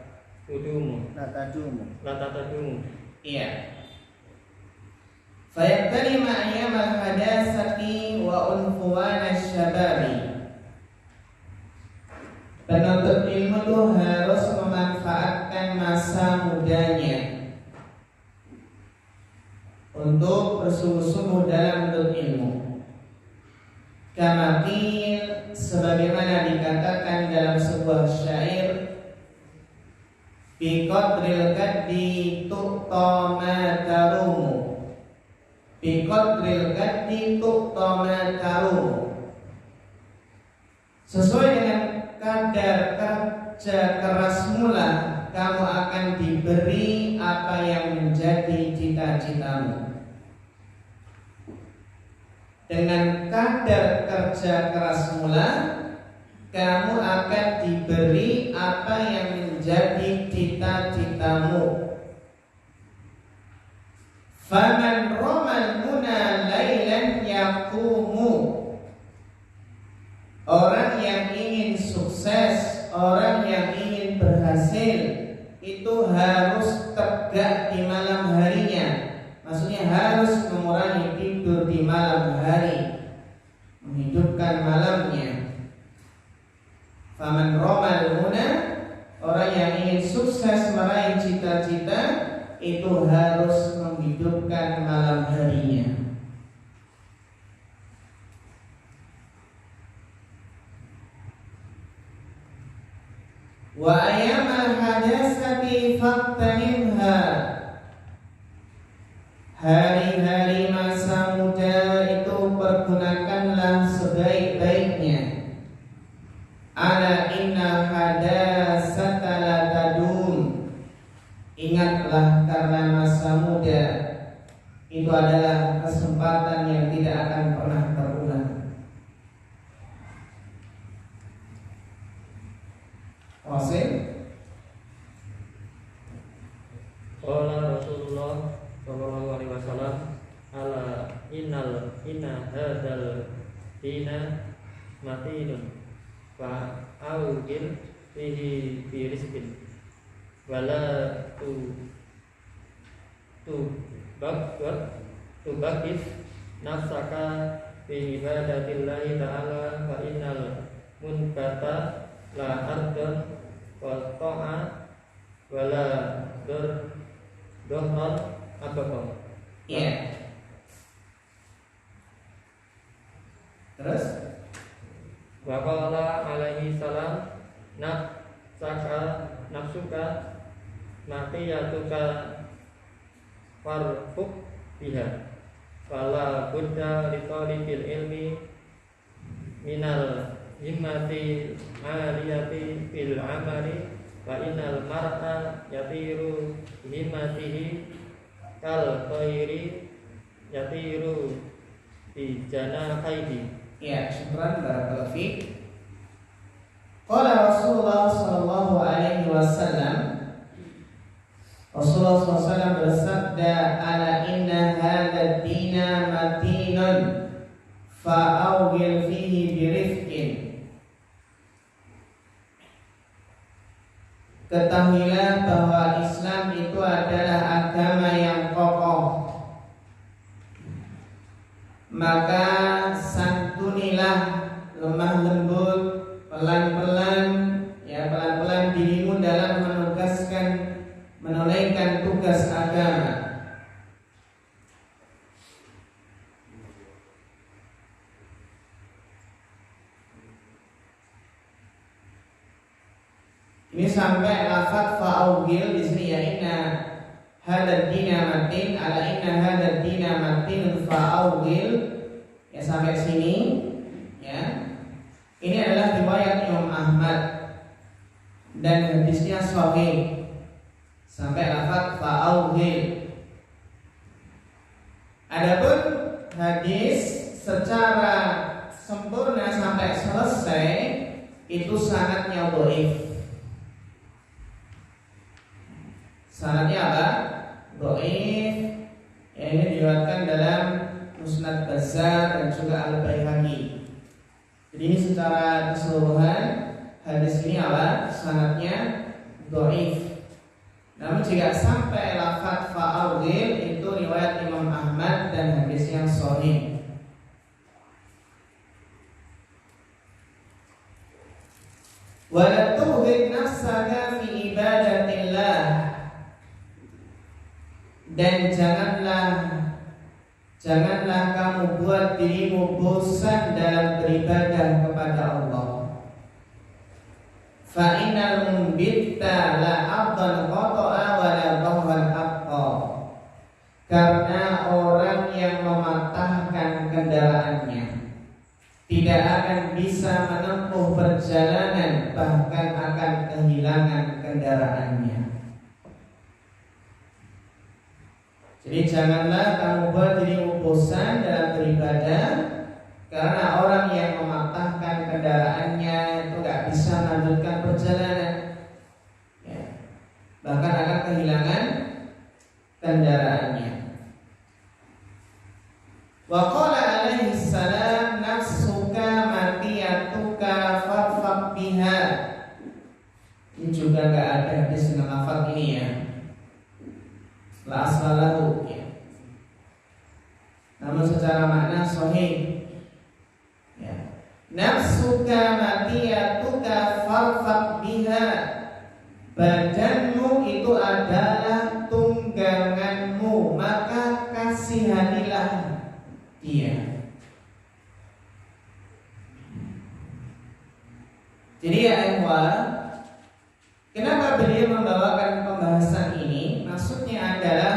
tadumu. Iya. Fayaqtarima ayyamal hadasati wa unfuwana syababi. Penuntut ilmu itu harus memanfaatkan masa mudanya untuk bersungguh-sungguh dalam menuntut ilmu. Kamakil, sebagaimana dikatakan dalam sebuah syair, biqadril gaddi tuqta ma tarumu. Biqadril gaddi tuqta ma tarumu. Sesuai dengan kadar kerja kerasmu lah kamu akan diberi apa yang menjadi cita-citamu. Dengan kadar kerja kerasmu lah kamu akan diberi apa yang menjadi cita-citamu. Faman roman muna lailan yaqumu. Orang yang ingin sukses, orang yang ingin berhasil itu harus tegak di malam harinya. Maksudnya harus mengurangi tidur di malam hari, menghidupkan malamnya. Faman romal muna, orang yang ingin sukses meraih cita-cita itu harus menghidupkan malam harinya. Wa ayyamal hadasati faktanimha. Hari-hari masa muda itu pergunakanlah sebaik-baiknya. Ala inna hadasata la tadum. Ingatlah karena masa muda itu adalah kesempatan yang tidak akan pernah terulang. Wasil. Qala Rasulullah sallallahu alaihi wasallam ala inna hadzal dina matinun fa awgil fihi fi rizqin wala bakis nafsaka fi ibadatillahi ta'ala fa innal munkata la ardon wa ta'a wala dohron apa-apa. Iya. Terus wa qala alaihi salam nafsuka maqiyatuka farfuq biha wala budda li talibil ilmi minal himmati aliyati fil amali wa innal mar'a yatiru himmatihi kal tayri yatiru bi janahaihi. Ya, syukran barakallahu fiik. Qala Rasulullah sallallahu alaihi wasallam, Rasulullah SAW bersabda, ala inna hadzal dina matinun fa'awgil fihi birifqin. Ketahuilah bahwa Islam itu adalah agama yang kokoh, maka santunilah, lemah lembut, pelan-pelan dirimu dalam menunaikan tugas agama. Ini sampai lafaz fa'augil di sini, ya inna hadzal dina matin, ala inna hadzal dina matin fa'augil, ya sampai sini, ya. Ini adalah riwayat Imam Ahmad dan hadisnya sahih sampai lafaz fa'augil. Adapun hadis secara sempurna sampai selesai itu sanadnya dhaif. Sanadnya apa? Dhaif. Ini diriwayatkan dalam Musnad Bazzar dan juga Al-Baihaqi. Jadi ini secara keseluruhan hadis ini apa? Sanadnya dhaif. Namun jika sampai lafaz fa'awdil itu riwayat Imam Ahmad dan hadis yang sahih. Wala tughid nafsaka fi ibadatillah, dan janganlah kamu buat dirimu bosan dalam beribadah kepada Allah. Fa innal mumbitta la abdan qata'a wa la dhahran aqqa. Karena orang yang mematahkan kendaraannya tidak akan bisa menempuh perjalanan, bahkan akan kehilangan kendaraannya. Jadi janganlah kamu buat dirimu bosan dalam beribadah, karena orang yang mematahkan kendaraannya itu gak bisa melanjutkan perjalanan, ya, bahkan akan kehilangan kendaraannya. Wa qala alaihi salam nafsuka matiyatuka farfaq biha. Ini juga gak ada hadis dengan lafaz ini ya. La aslahu ya. Namun secara makna sahih ya. Nafsuka matiyatuka farfaq biha. Badanmu itu adalah tungganganmu, maka kasihanilah dia. Jadi ya ikhwan, kenapa beliau membawakan pembahasan ini? Maksudnya adalah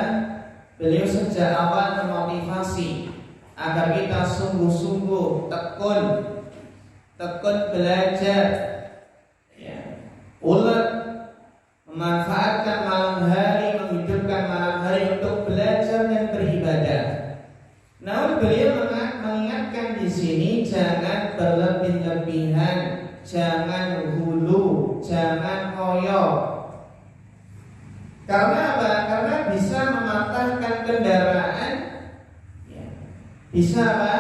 beliau sejak awal memotivasi agar kita sungguh-sungguh tekun belajar, ya, ulet memanfaatkan malam hari, menghidupkan malam hari untuk belajar dan beribadah. Namun beliau mengingatkan di sini jangan berlebih-lebihan, jangan hulu, jangan koyok. Karena apa? Karena bisa mematahkan kendaraan, ya. Bisa apa?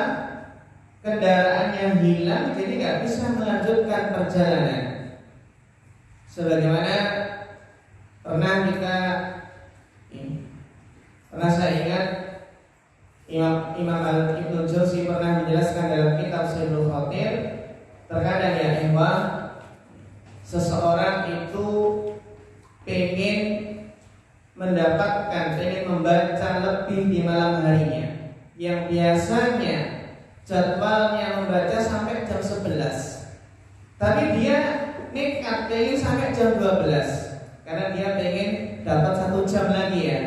Kendaraannya hilang, jadi nggak bisa melanjutkan perjalanan. Sebagaimana pernah saya ingat Imam Ibnu Jauzi pernah menjelaskan dalam kitab Sayyidul Khatir, terkadang ya ikhwan, seseorang itu pengen membaca lebih di malam harinya, yang biasanya jadwalnya membaca sampai jam 11, tapi dia nekat pengen sampai jam 12 karena dia pengen dapat 1 jam lagi ya.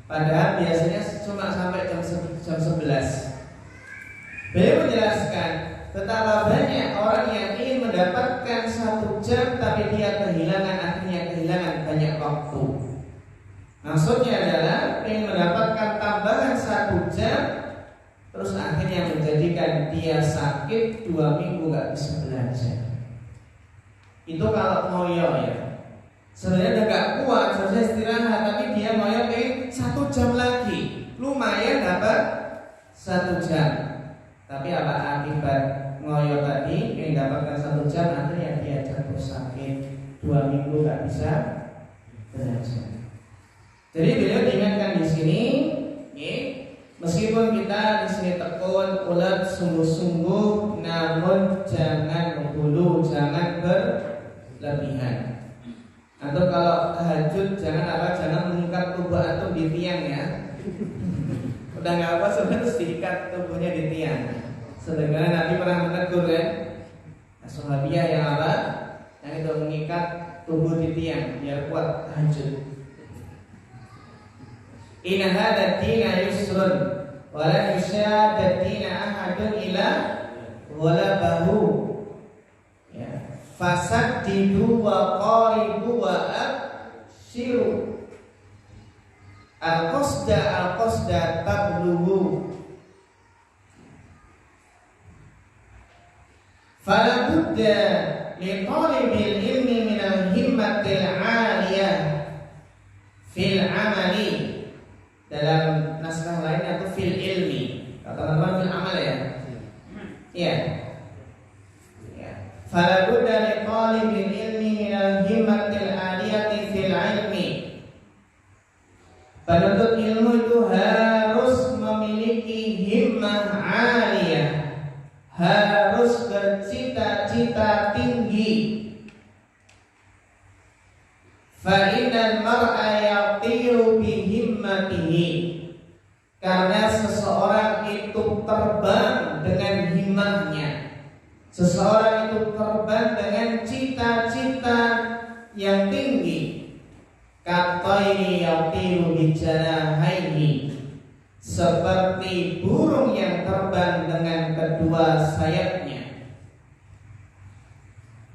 Padahal biasanya cuma sampai jam 11. Beliau menjelaskan betapa banyak orang yang ingin mendapatkan 1 jam tapi dia akhirnya kehilangan banyak waktu. Maksudnya adalah ingin mendapatkan tambahan 1 jam, terus akhirnya menjadikan dia sakit 2 minggu gak bisa belajar. Itu kalau ngoyo ya. Sebenarnya udah gak kuat, seharusnya istirahat, tapi dia ngoyo pengen 1 jam lagi. Lumayan dapat 1 jam. Tapi apa akibat ngoyo tadi pengen dapatkan 1 jam, akhirnya dia jatuh sakit 2 minggu gak bisa belajar. Jadi beliau diingatkan di sini, meskipun kita di sini tekun, ulat, sungguh-sungguh, namun jangan dulu, jangan berlebihan. Atau kalau tahajud jangan mengikat tubuh antum di tiang ya. Udah nggak apa sebenarnya terus diikat tubuhnya di tiang. Sebagaimana Nabi pernah menegur ya, sahabiah yang apa? Yang itu mengikat tubuh di tiang biar kuat tahajud. Inna hadza dina yusrun wa la yushadda dina ahadun ila ghalabahu. Ya. Fasaddidu wa qaribu wa abshiru. Al-qasda tablughu. Fala budda li talibil ilmi minal himmatil 'aliyah fil 'amali. Dalam naskah lain atau fil ilmi. Kata teman-teman fil amal ya. Iya. Ya. Fala budda li talibil ilmi minal himmatil 'aliyati fil 'ilmi. Penuntut ilmu itu harus memiliki himmah 'aliyah, harus bercita-cita tinggi. Fa innal mar'a yatiru bi himmatihi, karena seseorang itu terbang dengan himmahnya. Seseorang itu terbang dengan cita-cita yang tinggi. Kataini yatiru bi janahaihi, seperti burung yang terbang dengan kedua sayapnya.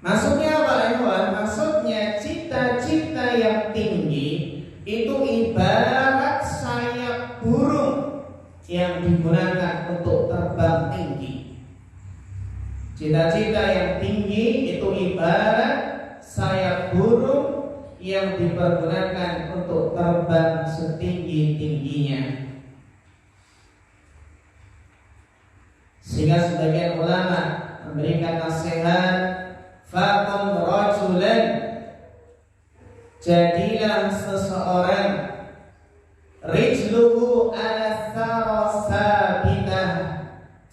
Maksudnya apa, ikhwan? Maksudnya cita-cita yang tinggi itu ibarat sayap burung yang digunakan untuk terbang tinggi. Cita-cita yang tinggi itu ibarat sayap burung yang dipergunakan untuk terbang setinggi-tingginya. Sehingga sebagian ulama memberikan nasihat, fakun rajulan, jadilah seseorang rijluhu ala sabitah,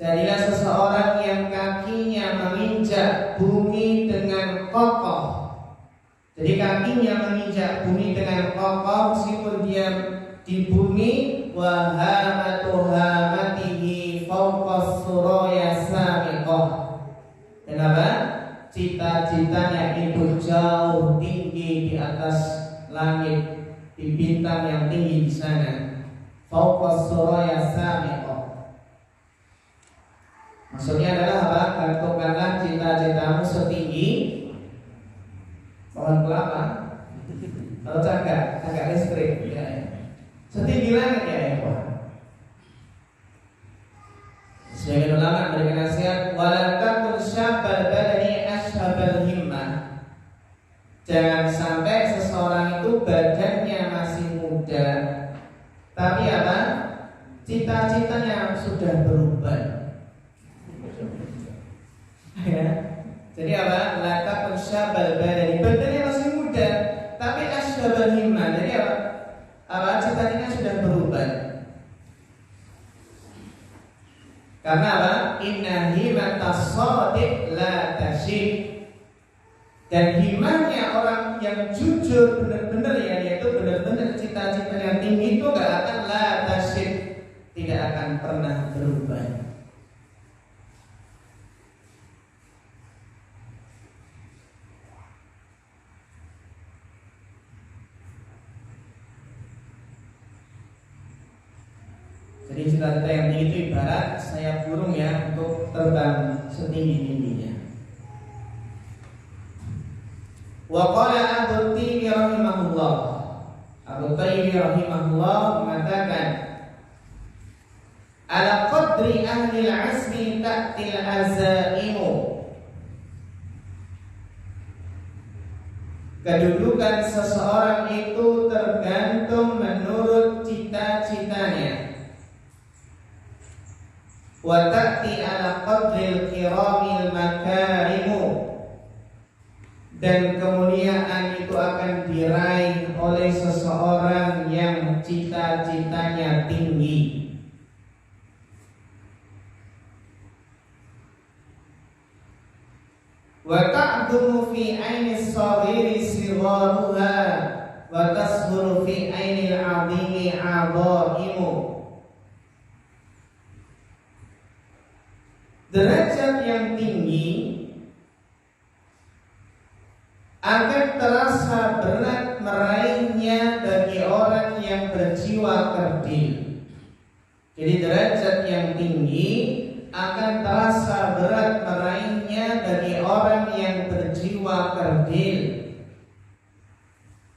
jadilah seseorang yang kakinya menginjak bumi dengan kokoh. Jadi kakinya menginjak bumi dengan kokoh meskipun dia di bumi. Wa hamatu hamatihi fawqa suraya samiqah. Kenapa? Cita-citanya itu jauh tinggi di atas langit, di bintang yang tinggi di sana. Fawqa suraya samiqah. Maksudnya adalah apa? Tentukanlah cita-citamu setinggi pohon kelapa atau cagak listrik ya. Setinggi langit ya. Sebagian ulama memberikan nasihat, wala takun syabal badani ashabal himmah. Jangan sampai seseorang itu badannya masih muda, tapi apa? Cita-citanya sudah berubah. Ya. Jadi apa? La takun syabal badani, badannya masih muda, tapi ashabal himmah. Jadi apa? Cita-citanya sudah berubah. Karena apa? Inna himmatas shadiq la tasyik. Dan himahnya orang yang jujur benar-benar ya, yaitu benar-benar cita-citanya tinggi itu gak akan la tasyik, tidak akan pernah berubah. Jadi cita-cita yang tinggi itu ibarat sayap burung ya, untuk terbang setinggi-tingginya. Wa qala Abu Tayyib rahimahullah, Abu Tayyib rahimahullah mengatakan, ala qadri ahli al-azmi ta'til azaimu. Kedudukan seseorang itu tergantung menurut cita-citanya. Wa ta'ti ala qadril kiramil makarimu, dan kemuliaan itu akan diraih oleh seseorang yang cita-citanya tinggi. Wa ta'dumu fi aini as-saghiri sigharuha wa tasghuru fi aini al-'azimi 'adha'imu. Derajat yang tinggi akan terasa berat meraihnya bagi orang yang berjiwa kerdil. Jadi derajat yang tinggi akan terasa berat meraihnya bagi orang yang berjiwa kerdil.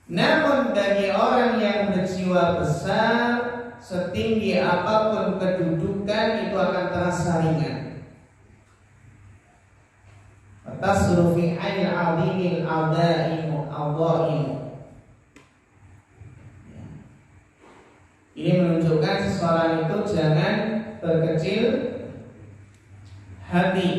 Namun bagi orang yang berjiwa besar, setinggi apapun kedudukan itu akan terasa ringan. tasrufi anil azimil adaimu. Ini menunjukkan seseorang itu jangan berkecil hati.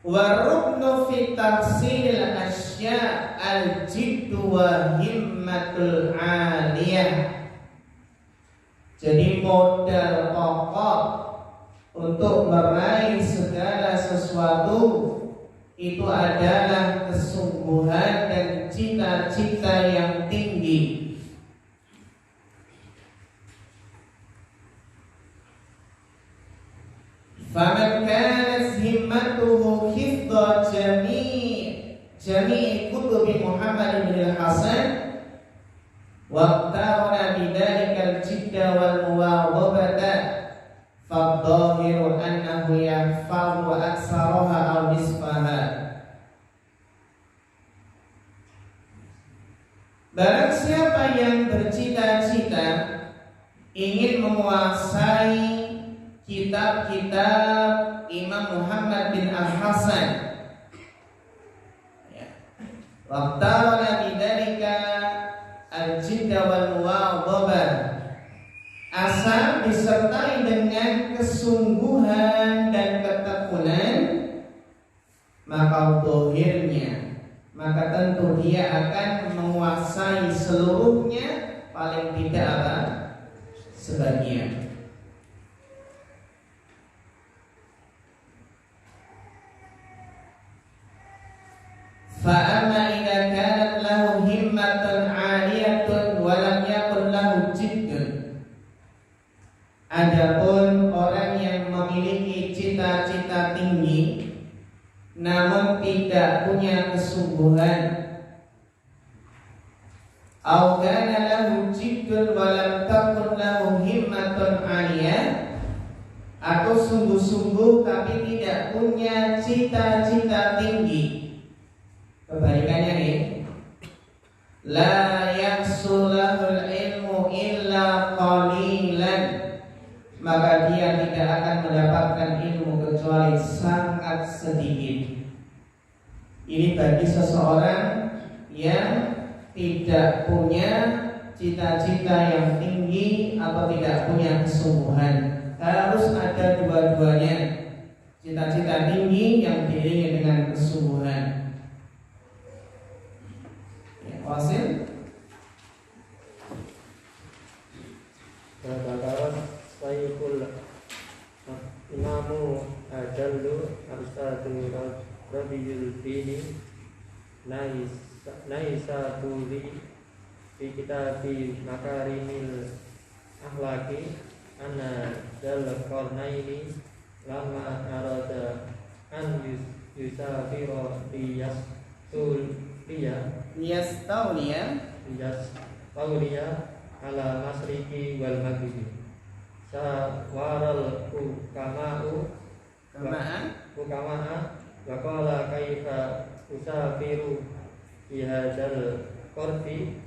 Warubnu fi tafsilil asya al-jiddu wa himmatul aliyah. Jadi modal pokok untuk meraih segala sesuatu itu adalah kesungguhan dan cita-cita yang tinggi. Faman kanat himmatuhu hifdha jami'i kutubi Muhammad bin al-Hasan waqtarana bidzalika al-jidda wal muwadhabata fadhahiru annahu yahfazu aktsaraha aw nisfaha. Barang siapa yang bercita-cita ingin menguasai kitab-kitab Imam Muhammad bin Al-Hasan, waqtarana bidzalika al-jidda wal muwadhabah, asal disertai dengan kesungguhan dan ketekunan, maka dohirnya, maka tentu dia akan menguasai seluruhnya, paling tidak apa? Sebagian. Fa'amma idza kanat lahu himmatun 'aliyatun wa lam yakun lahu jiddun. Adapun orang yang memiliki cita-cita tinggi namun tidak punya kesungguhan, au kana lahu jiddun wa lam takun lahu himmatun 'aliyah, atau sungguh-sungguh tapi tidak punya cita-cita tinggi. Kebalikannya ini, la yahsulul ilmu illa qalilan, maka dia tidak akan mendapatkan ilmu kecuali sangat sedikit. Ini bagi seseorang yang tidak punya cita-cita yang tinggi atau tidak punya kesungguhan. Harus ada dua-duanya, cita-cita tinggi yang diiringi dengan kesungguhan. Wasil Katakan Sayyidul Imamu Ajallu Arsadu Rabiul Dini Naisatuli fi kitabi Makarimil Akhlaki anna Jal Qarnaini lama arada an yusafira Liyastawliya ala masriki wal maghribi sawaral hukama'a wa qala kaifa usafiru fi hadzal qadri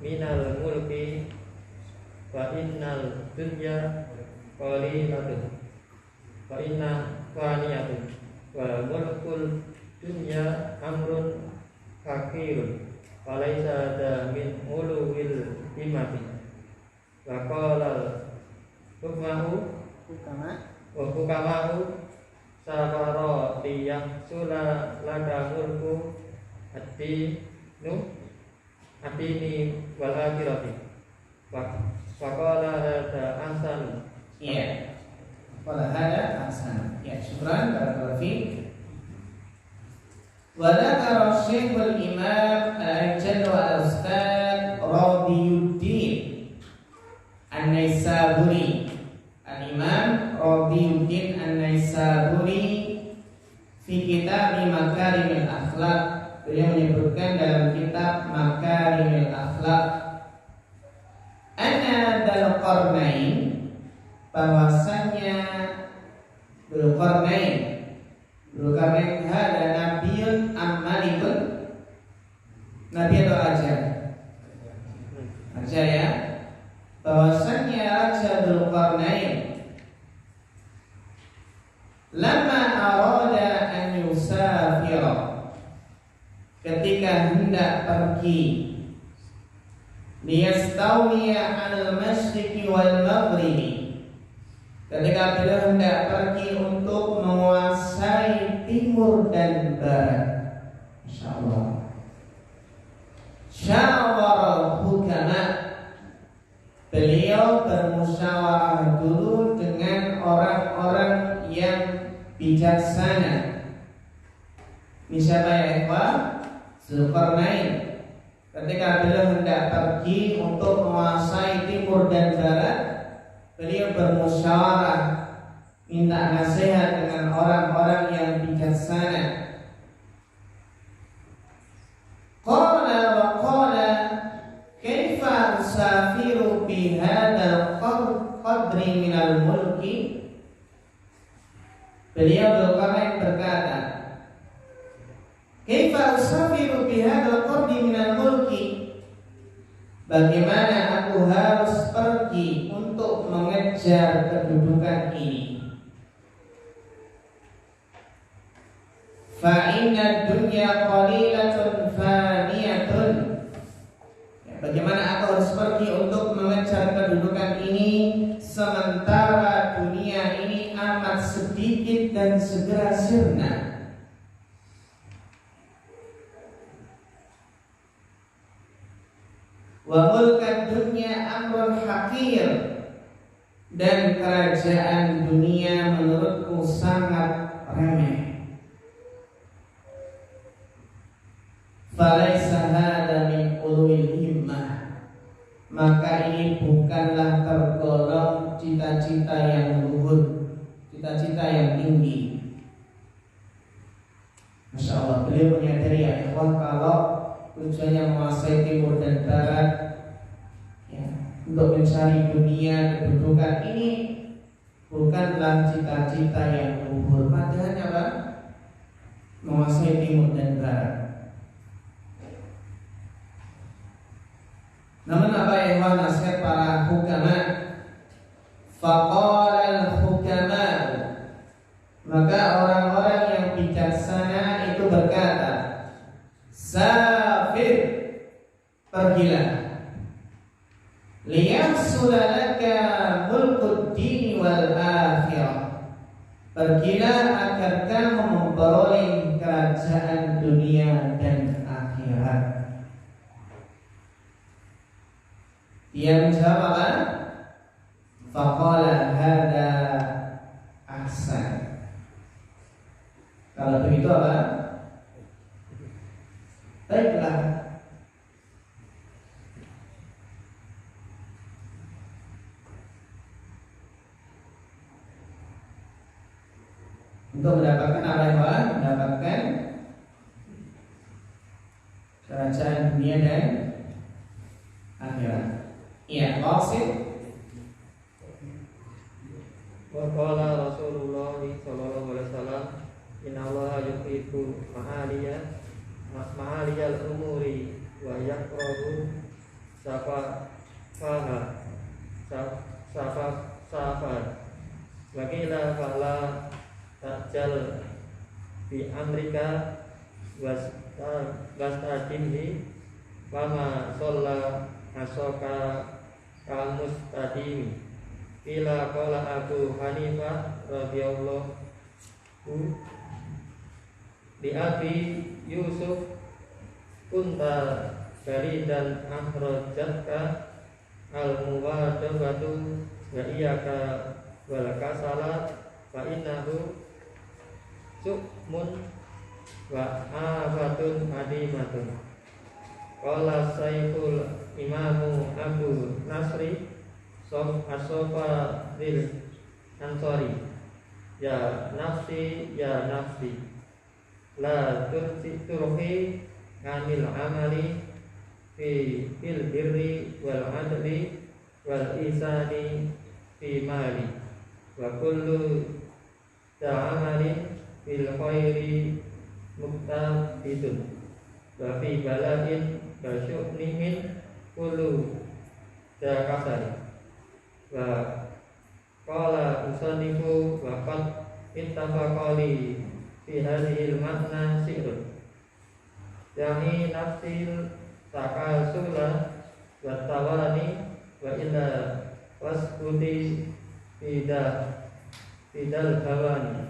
minal mulki wa innal dunya qalilatun wa inna faniyatun wa mulkul dunya amrun fakirun walaysa da min uluwil himati wa qala hukama'u sabara liyahsula laka mulku ad-dini wal akhirati wa qala hada ahsan. Iya, qala hada ahsan. Ya, syukran barakallahu fiik. Wa dzakara Syekhul Imam Al-Jalla Al-Ustaz Radiyuddin An-Naisaburi, Al-Imam Radiyuddin An-Naisaburi fi kitab Makarimil Akhlaq. Beliau menyebutkan dalam kitab Makarimil Akhlaq anna Dzul Qarnain, bahwasannya Dzul Qarnain hada nabiyun ammalikun, nabi atau raja ya, bahwasannya Raja Dzul Qarnain Lama arada an yusafira, ketika hendak pergi, liyastawniya al-masyriqi wal maghribi, ketika beliau hendak pergi untuk menguasai timur dan barat. Insyaallah. Syawara hukama, beliau bermusyawarah dulu dengan orang-orang yang bijaksana. Ini siapa ya ikhwah? Zulkarnain. Ketika beliau hendak pergi untuk menguasai timur dan barat, beliau bermusyawarah, minta nasihat dengan orang-orang yang bijaksana. Qala wa qala kaifa usafiru bi hadzal qadri minal mulki. Beliau Zulkarnain berkata, kaifa usafiru bi hadzal qadri minal mulki, bagaimana aku harus pergi untuk mengejar kedudukan ini. Fa inna dunya qalilatun faniyatun, bagaimana aku harus pergi untuk mengejar kedudukan ini, sementara dunia ini amat sedikit dan segera sirna. Wa mulkad dunya amrun haqir, dan kerajaan dunia menurutku sangat remeh. Falaisa hada min ulul himmah, maka ini bukanlah tergolong cita-cita yang luhur, cita-cita yang tinggi. Masya Allah, beliau menyadari ya ikhwan, kalau tujuannya menguasai timur dan barat, ya, untuk mencari dunia kedudukan ini bukanlah cita-cita yang luhur. Padahal apa? Menguasai timur dan barat. Namun apa yang nasihat para hukama? Faqala al-hukama, maka orang-orang yang bijaksana itu berkata, safir, pergilah, liyahsula laka mulkud dini wal akhirah, pergilah agar kamu memperoleh kerajaan dunia dan akhirat. Dia menjawab apa? Faqala hada ahsan. Kalau begitu apa? Baiklah. Untuk mendapatkan apa yang mendapatkan kerajaan dunia dan akhirat. Iya, qasid. Wa qala Rasulullah sallallahu alaihi wasallam, innallaha yuhibbu ma'aliyal umuri wa yakrahu safaha wa qila fala tajal bi amrika wastadimhi wa ma shalla asoka kamustadimi. Ila qala Abu Hanifah radhiyallahu li Abi Yusuf kunta baridan akhrajatka al-muwadabatu wa iyaka wal kasala fa innahu su'mun wa afatun adimatun. Qala Sayyidul Imamu Abu Nasri Asofa Dil Ansari, ya nafsi la turhi anil amali fil birri wal adli wal isani fi mali wa kullu ta'amali fil khairi muqtabidun wa fi baladin kasyu'nimin kullu dakasari. Wa qala musannifu wa qad ittafaqali fi hadhil makna sirrun yani nafsil takasula wa tawani wa ila wasquti fidal kawani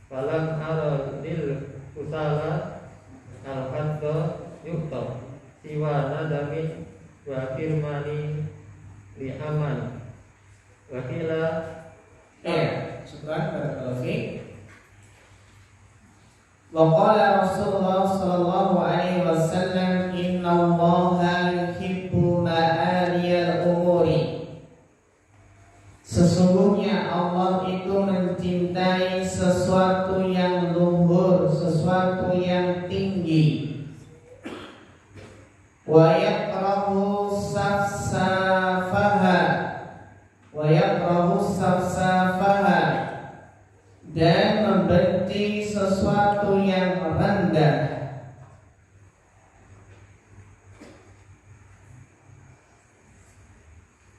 falam ara lil kusala al-hadda yukta siwa nadamin wa firmani li aman wakila syukran barakallahu fiik. Wa qala Rasulullah sallallahu alaihi wasallam innallaha yuhibbu ma'aliyal umuri. Sesungguhnya Allah itu mencintai sesuatu yang luhur, sesuatu yang tinggi. Wa yakrahu safsafaha, wa yakrahu safsafaha, dan membenci sesuatu yang rendah.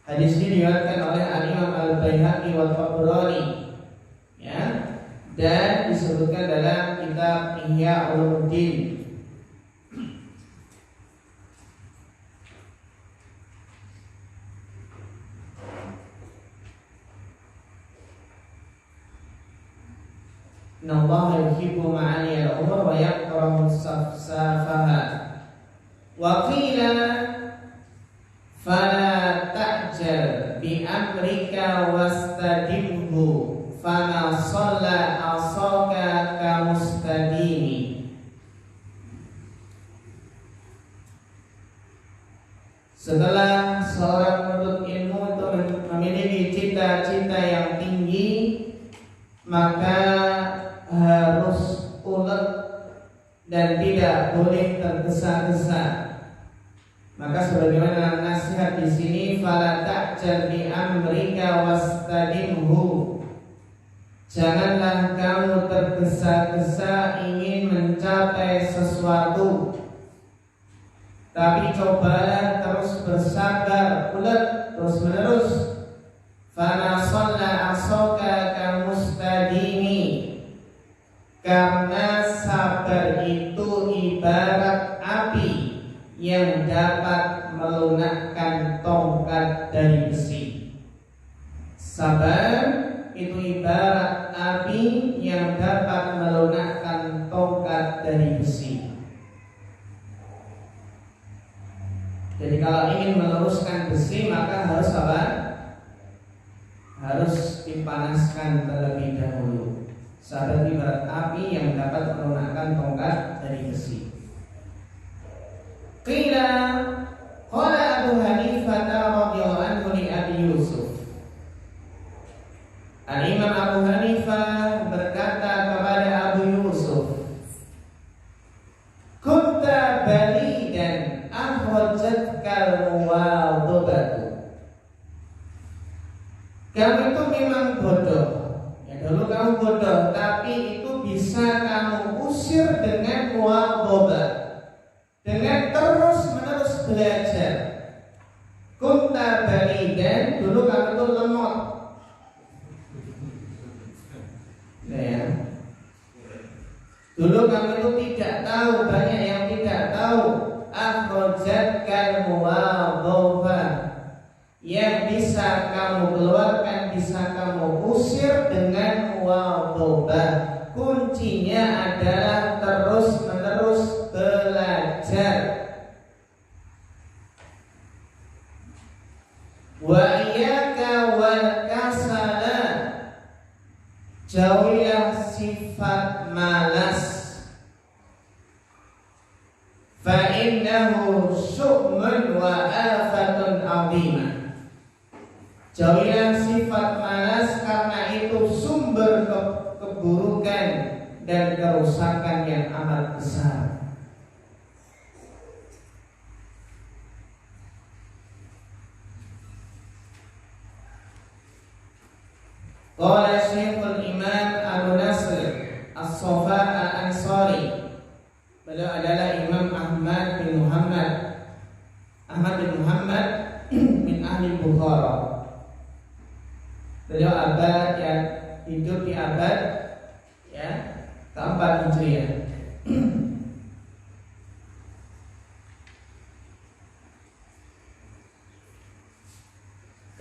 Hadis ini diriwayatkan oleh Al-Imam Al-Baihaqi wa Tabrani, ya, dan disebutkan dalam kitab Ihya Ulumuddin. Innallaha yuhibbu ma'aliyal umur wa yakrahu safsafaha. Wa qila fala ta'jal bi amrika wastadimhu fama shalla asaka kamustadimi. Setelah seorang penuntut ilmu itu memiliki cita-cita yang tinggi, maka harus ulet dan tidak boleh tergesa-gesa. Maka sebagaimana nasihat di sini, fala ta'jal bi amrika wastadimhu. Janganlah kamu tergesa-gesa ingin mencapai sesuatu, tapi cobalah terus bersabar, ulet terus menerus. Fana shalla asaka kamustadimi. Karena sabar itu ibarat api yang dapat melunakkan tongkat dari besi. Sabar itu ibarat api yang dapat melunakkan tongkat dari besi. Jadi kalau ingin meluruskan besi, maka harus apa? Harus dipanaskan terlebih dahulu. Sabar ibarat api yang dapat melunakkan tongkat dari besi. Qila qala Abu Hanifah radhiyallahu anhu li Abi Yusuf. Al-Imam Abu Hanifah berkata kepada Abu Yusuf, kunta balidan ahwajatkal muwadhabatu. Kamu itu memang bodoh. Dulu kamu bodoh, tapi itu bisa kamu usir dengan muwadhabah, dengan terus-menerus belajar. Kunta balidan, dulu kamu itu lemot. Ya. Dulu kamu itu tidak tahu, banyak yang tidak tahu. Akhrajatkal muwadhabah, yang bisa kamu keluarkan, bisa kamu usir dengan muwadhabah. Kuncinya adalah terus-menerus belajar. Wa iyyaka wal kasala, jauhilah sifat malas. Fa innahu syu'mun wa afatun 'azimah. Jauhilah sifat malas karena itu sumber keburukan dan kerusakan yang amat besar. Qala Syekhul Imam Abu Nasr As-Safa Al-Ansari. Beliau adalah Imam Ahmad bin Muhammad bin Ahli Bukhara. Beliau abad yang hidup di abad ya, keempat Hijriah.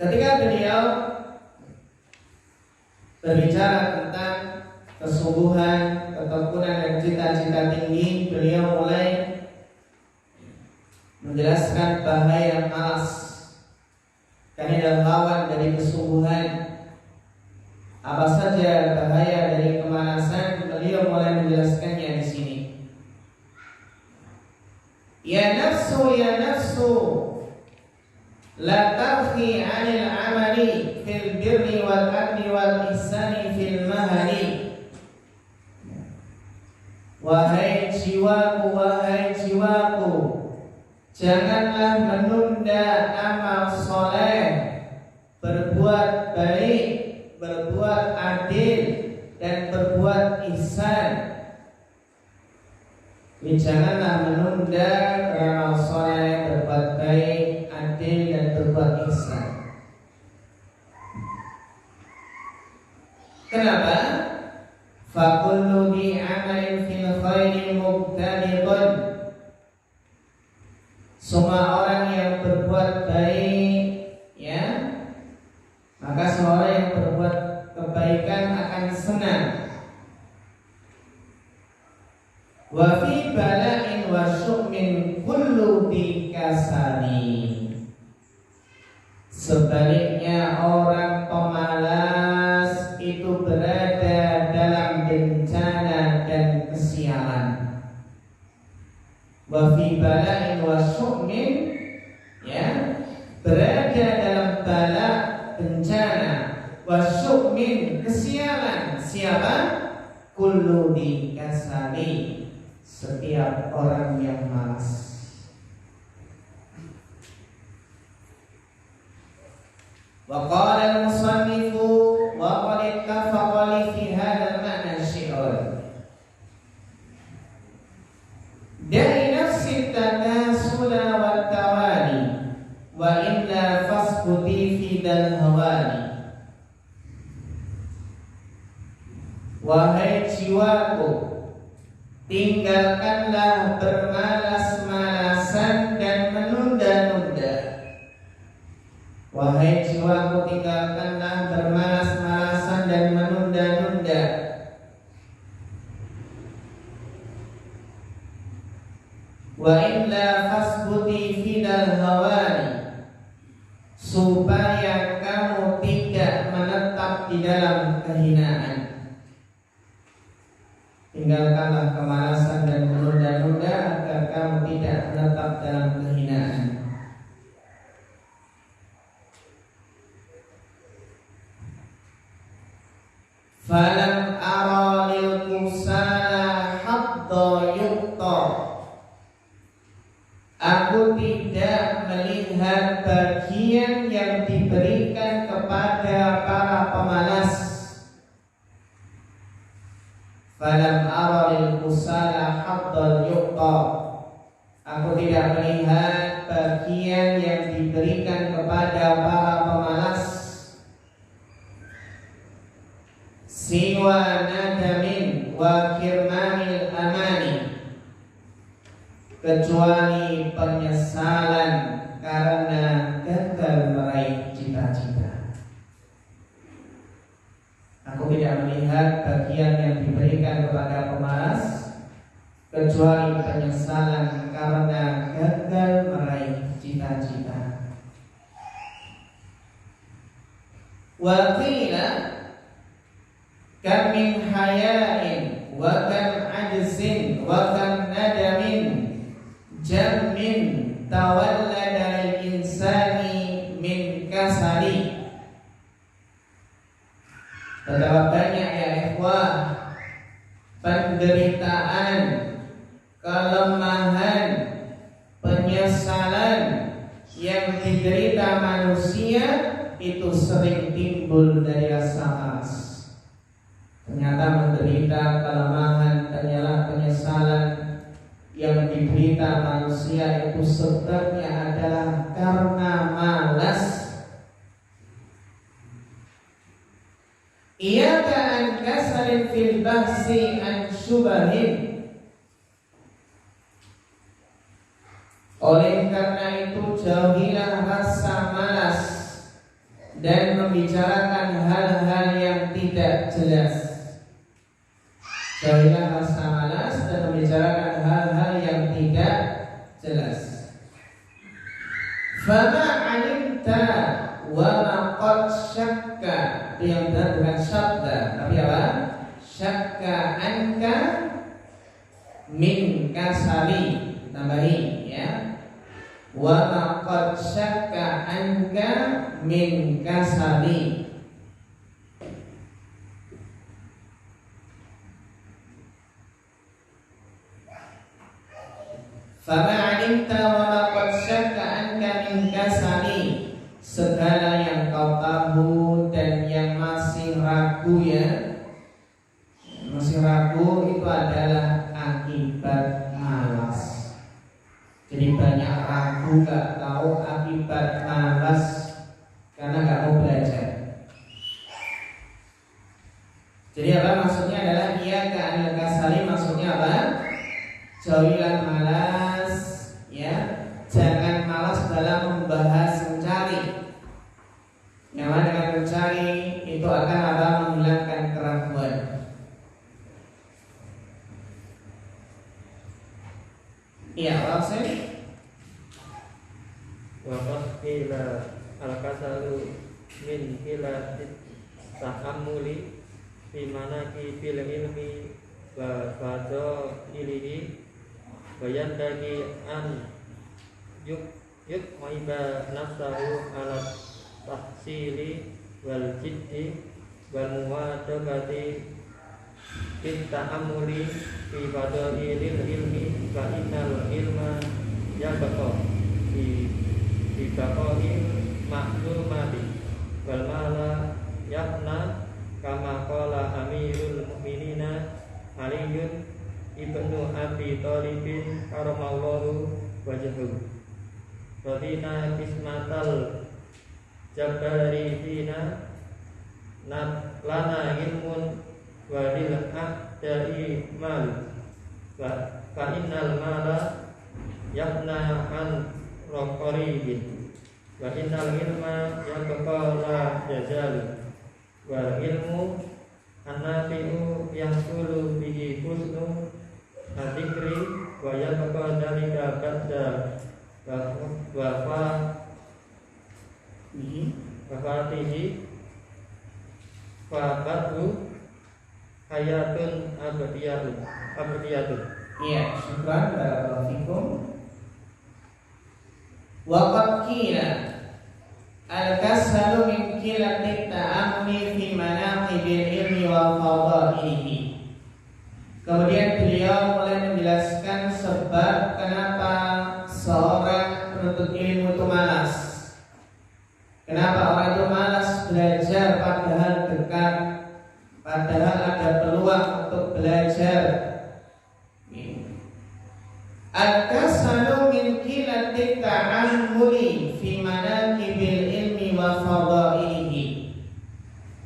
Ketika beliau berbicara tentang kesungguhan, ketekunan dan cita-cita tinggi, beliau mulai menjelaskan bahaya malas. Karena adalah lawan dari kesungguhan. Apa saja bahaya dari kemalasan, beliau mulai menjelaskannya di sini. Ya nafsu, la tarhi 'anil 'amali fil birri wal adli wal ihsani fil mahali. Wahai jiwaku, janganlah menunda amal soleh, berbuat baik, berbuat adil, dan berbuat ihsan. Janganlah menunda amal soleh, berbuat baik, adil, dan berbuat ihsan. Kenapa? Fakullu bi'amalin fil khairi mubtadiqun. Semua orang yang berbuat baik, ya, maka semua orang yang berbuat kebaikan akan senang. Wa fi bala'in wa syu'min kullu bikasani. Sebaliknya orang pemalas itu berada dalam bencana dan kesialan. Wa fi bala'in wa syu'min, ya, berada dalam bala, bencana, wa syu'min, kesialan. Siapa? Kullu bikasani, setiap orang yang malas. Wa qala al-musannifu wa qad ittafaqa li fi hadha al-ma'na syi'run. Dari nafsi takasula wa tawali, wa inna fasbuti fi dal hawali. Wahai jiwaku, tinggalkanlah bermalas-malasan dan menunda-nunda. Wahai jiwaku, tinggalkanlah bermalas-malasan dan menunda-nunda. Wa illa fasbuti fidal hawani, supaya kamu tidak menetap di dalam kehinaan. Tinggalkanlah kemalasan dan menunda-nunda agar kamu tidak menetap dalam kehinaan. Falam ara lil kusala hadda yuqta. Aku tidak melihat bagian yang diberikan kepada para pemalas. Falam ara lil kusala hadda yuqta. Aku tidak melihat bagian yang diberikan kepada para pemalas. Siwa nadamin wa kirmanil amani, kecuali penyesalan karena gagal meraih cita-cita. Aku tidak melihat bagian yang diberikan kepada pemalas kecuali penyesalan karena gagal meraih cita-cita. Wa qila kam min haya'in wa kam ajzin wa kam nadamin jammin tawallada lil insani min kasali. Betapa banyak ya ikhwah penderitaan, kelemahan, penyesalan yang diderita manusia itu sering timbul dari rasa malas. Ternyata menderita kelemahan, penyesalan yang diderita manusia itu sebabnya adalah karena malas. Iyyaka an an kasalin fil bahsi an syubahin. Oleh karena itu jauhilah rasa malas dan membicarakan hal-hal yang tidak jelas. Jauhilah rasa malas dan membicarakan hal-hal yang tidak jelas. Fama alimta wa ma qad syakka. Itu yang benar bukan syakka, tapi apa? Syakka anka min kasali. Tambahin ya. Wa ma qad syakka anka min kasali. Fama alimta wa ma qad syakka anka min kasali. Segala yang kau tahu dan yang masih ragu ya, masih ragu itu adalah akibat malas. Jadi banyak ragu, gak tahu akibat malas karena gak mau belajar. Jadi apa maksudnya adalah ia keanil kasali, maksudnya apa? Jauhilah malas ya, jangan malas dalam membahas mencari. Yang mana dengan mencari itu akan apa? Menghilangkan keraguan. Iya, langsung. Wa qila al-kasalu min qila tahammuli fi manaki fil ilmi wa fadha ilihi wa yandagi an yuk maiba nafsahu ala tahsili wal jiddi wal muwadabati fit ta'ammuli fi fadailil ilmi fa innal ilma yabqa fi baqa'i ma'lumati wal mala yafna kama qala amirul mu'minina Aliyun ibnu Abi Thalibin karamallahu wajhahu radina kismatal jabarina lana ilmun walil ahdai mal fa innal mala yafna an raqaribin wa innal ilma yabqa la yazal wal ilmu an-nafi'u yahsulu bihi husnu dzikri wa yabqa dalika ba'da wafatihi fa ba'du hayatun abadiyatun. Iya, syukran barakallahu fikum. Wa qad qila al-kasalu min qillati ta'ammi fi manaqibil ilmi wa fadailihi. Kemudian beliau mulai menjelaskan sebab kenapa seorang penuntut ilmu itu malas. Kenapa orang itu malas belajar padahal dekat, padahal ada peluang untuk belajar. Al-kasalu min qillati ta'ammuli fi manaqibil ilmi wa fadailihi.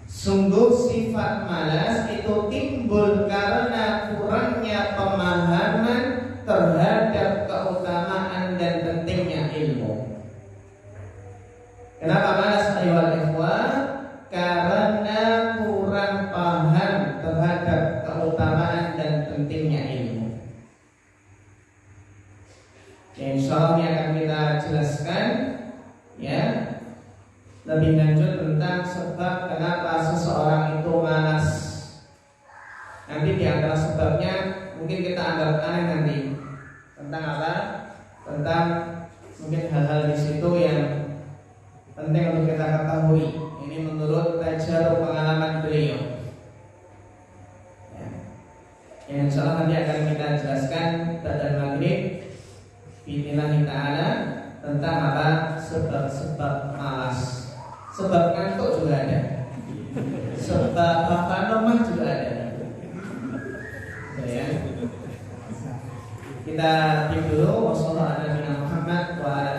Sungguh sifat malas itu timbul karena kurangnya pemahaman terhadap keutamaan dan pentingnya ilmu. Kenapa malas ayuhal ikhwah? Karena kurang paham terhadap keutamaan dan pentingnya ilmu. Insya Allah ini akan kita jelaskan ya lebih lanjut tentang sebab kenapa seseorang itu malas. Nanti di antara sebabnya mungkin kita anggap aneh nanti. Tentang apa? Tentang mungkin hal-hal di situ yang penting untuk kita ketahui. Ini menurut tajarub pengalaman beliau. Ya. Yang insya Allah nanti akan kita jelaskan pada maghrib bismillah ta'ala tentang apa? Sebab-sebab malas. Sebab ngantuk juga ada. Sebab apa lemah juga ada. Ya. Kita tim dulu. Wassalamualaikum warahmatullahi wabarakatuh.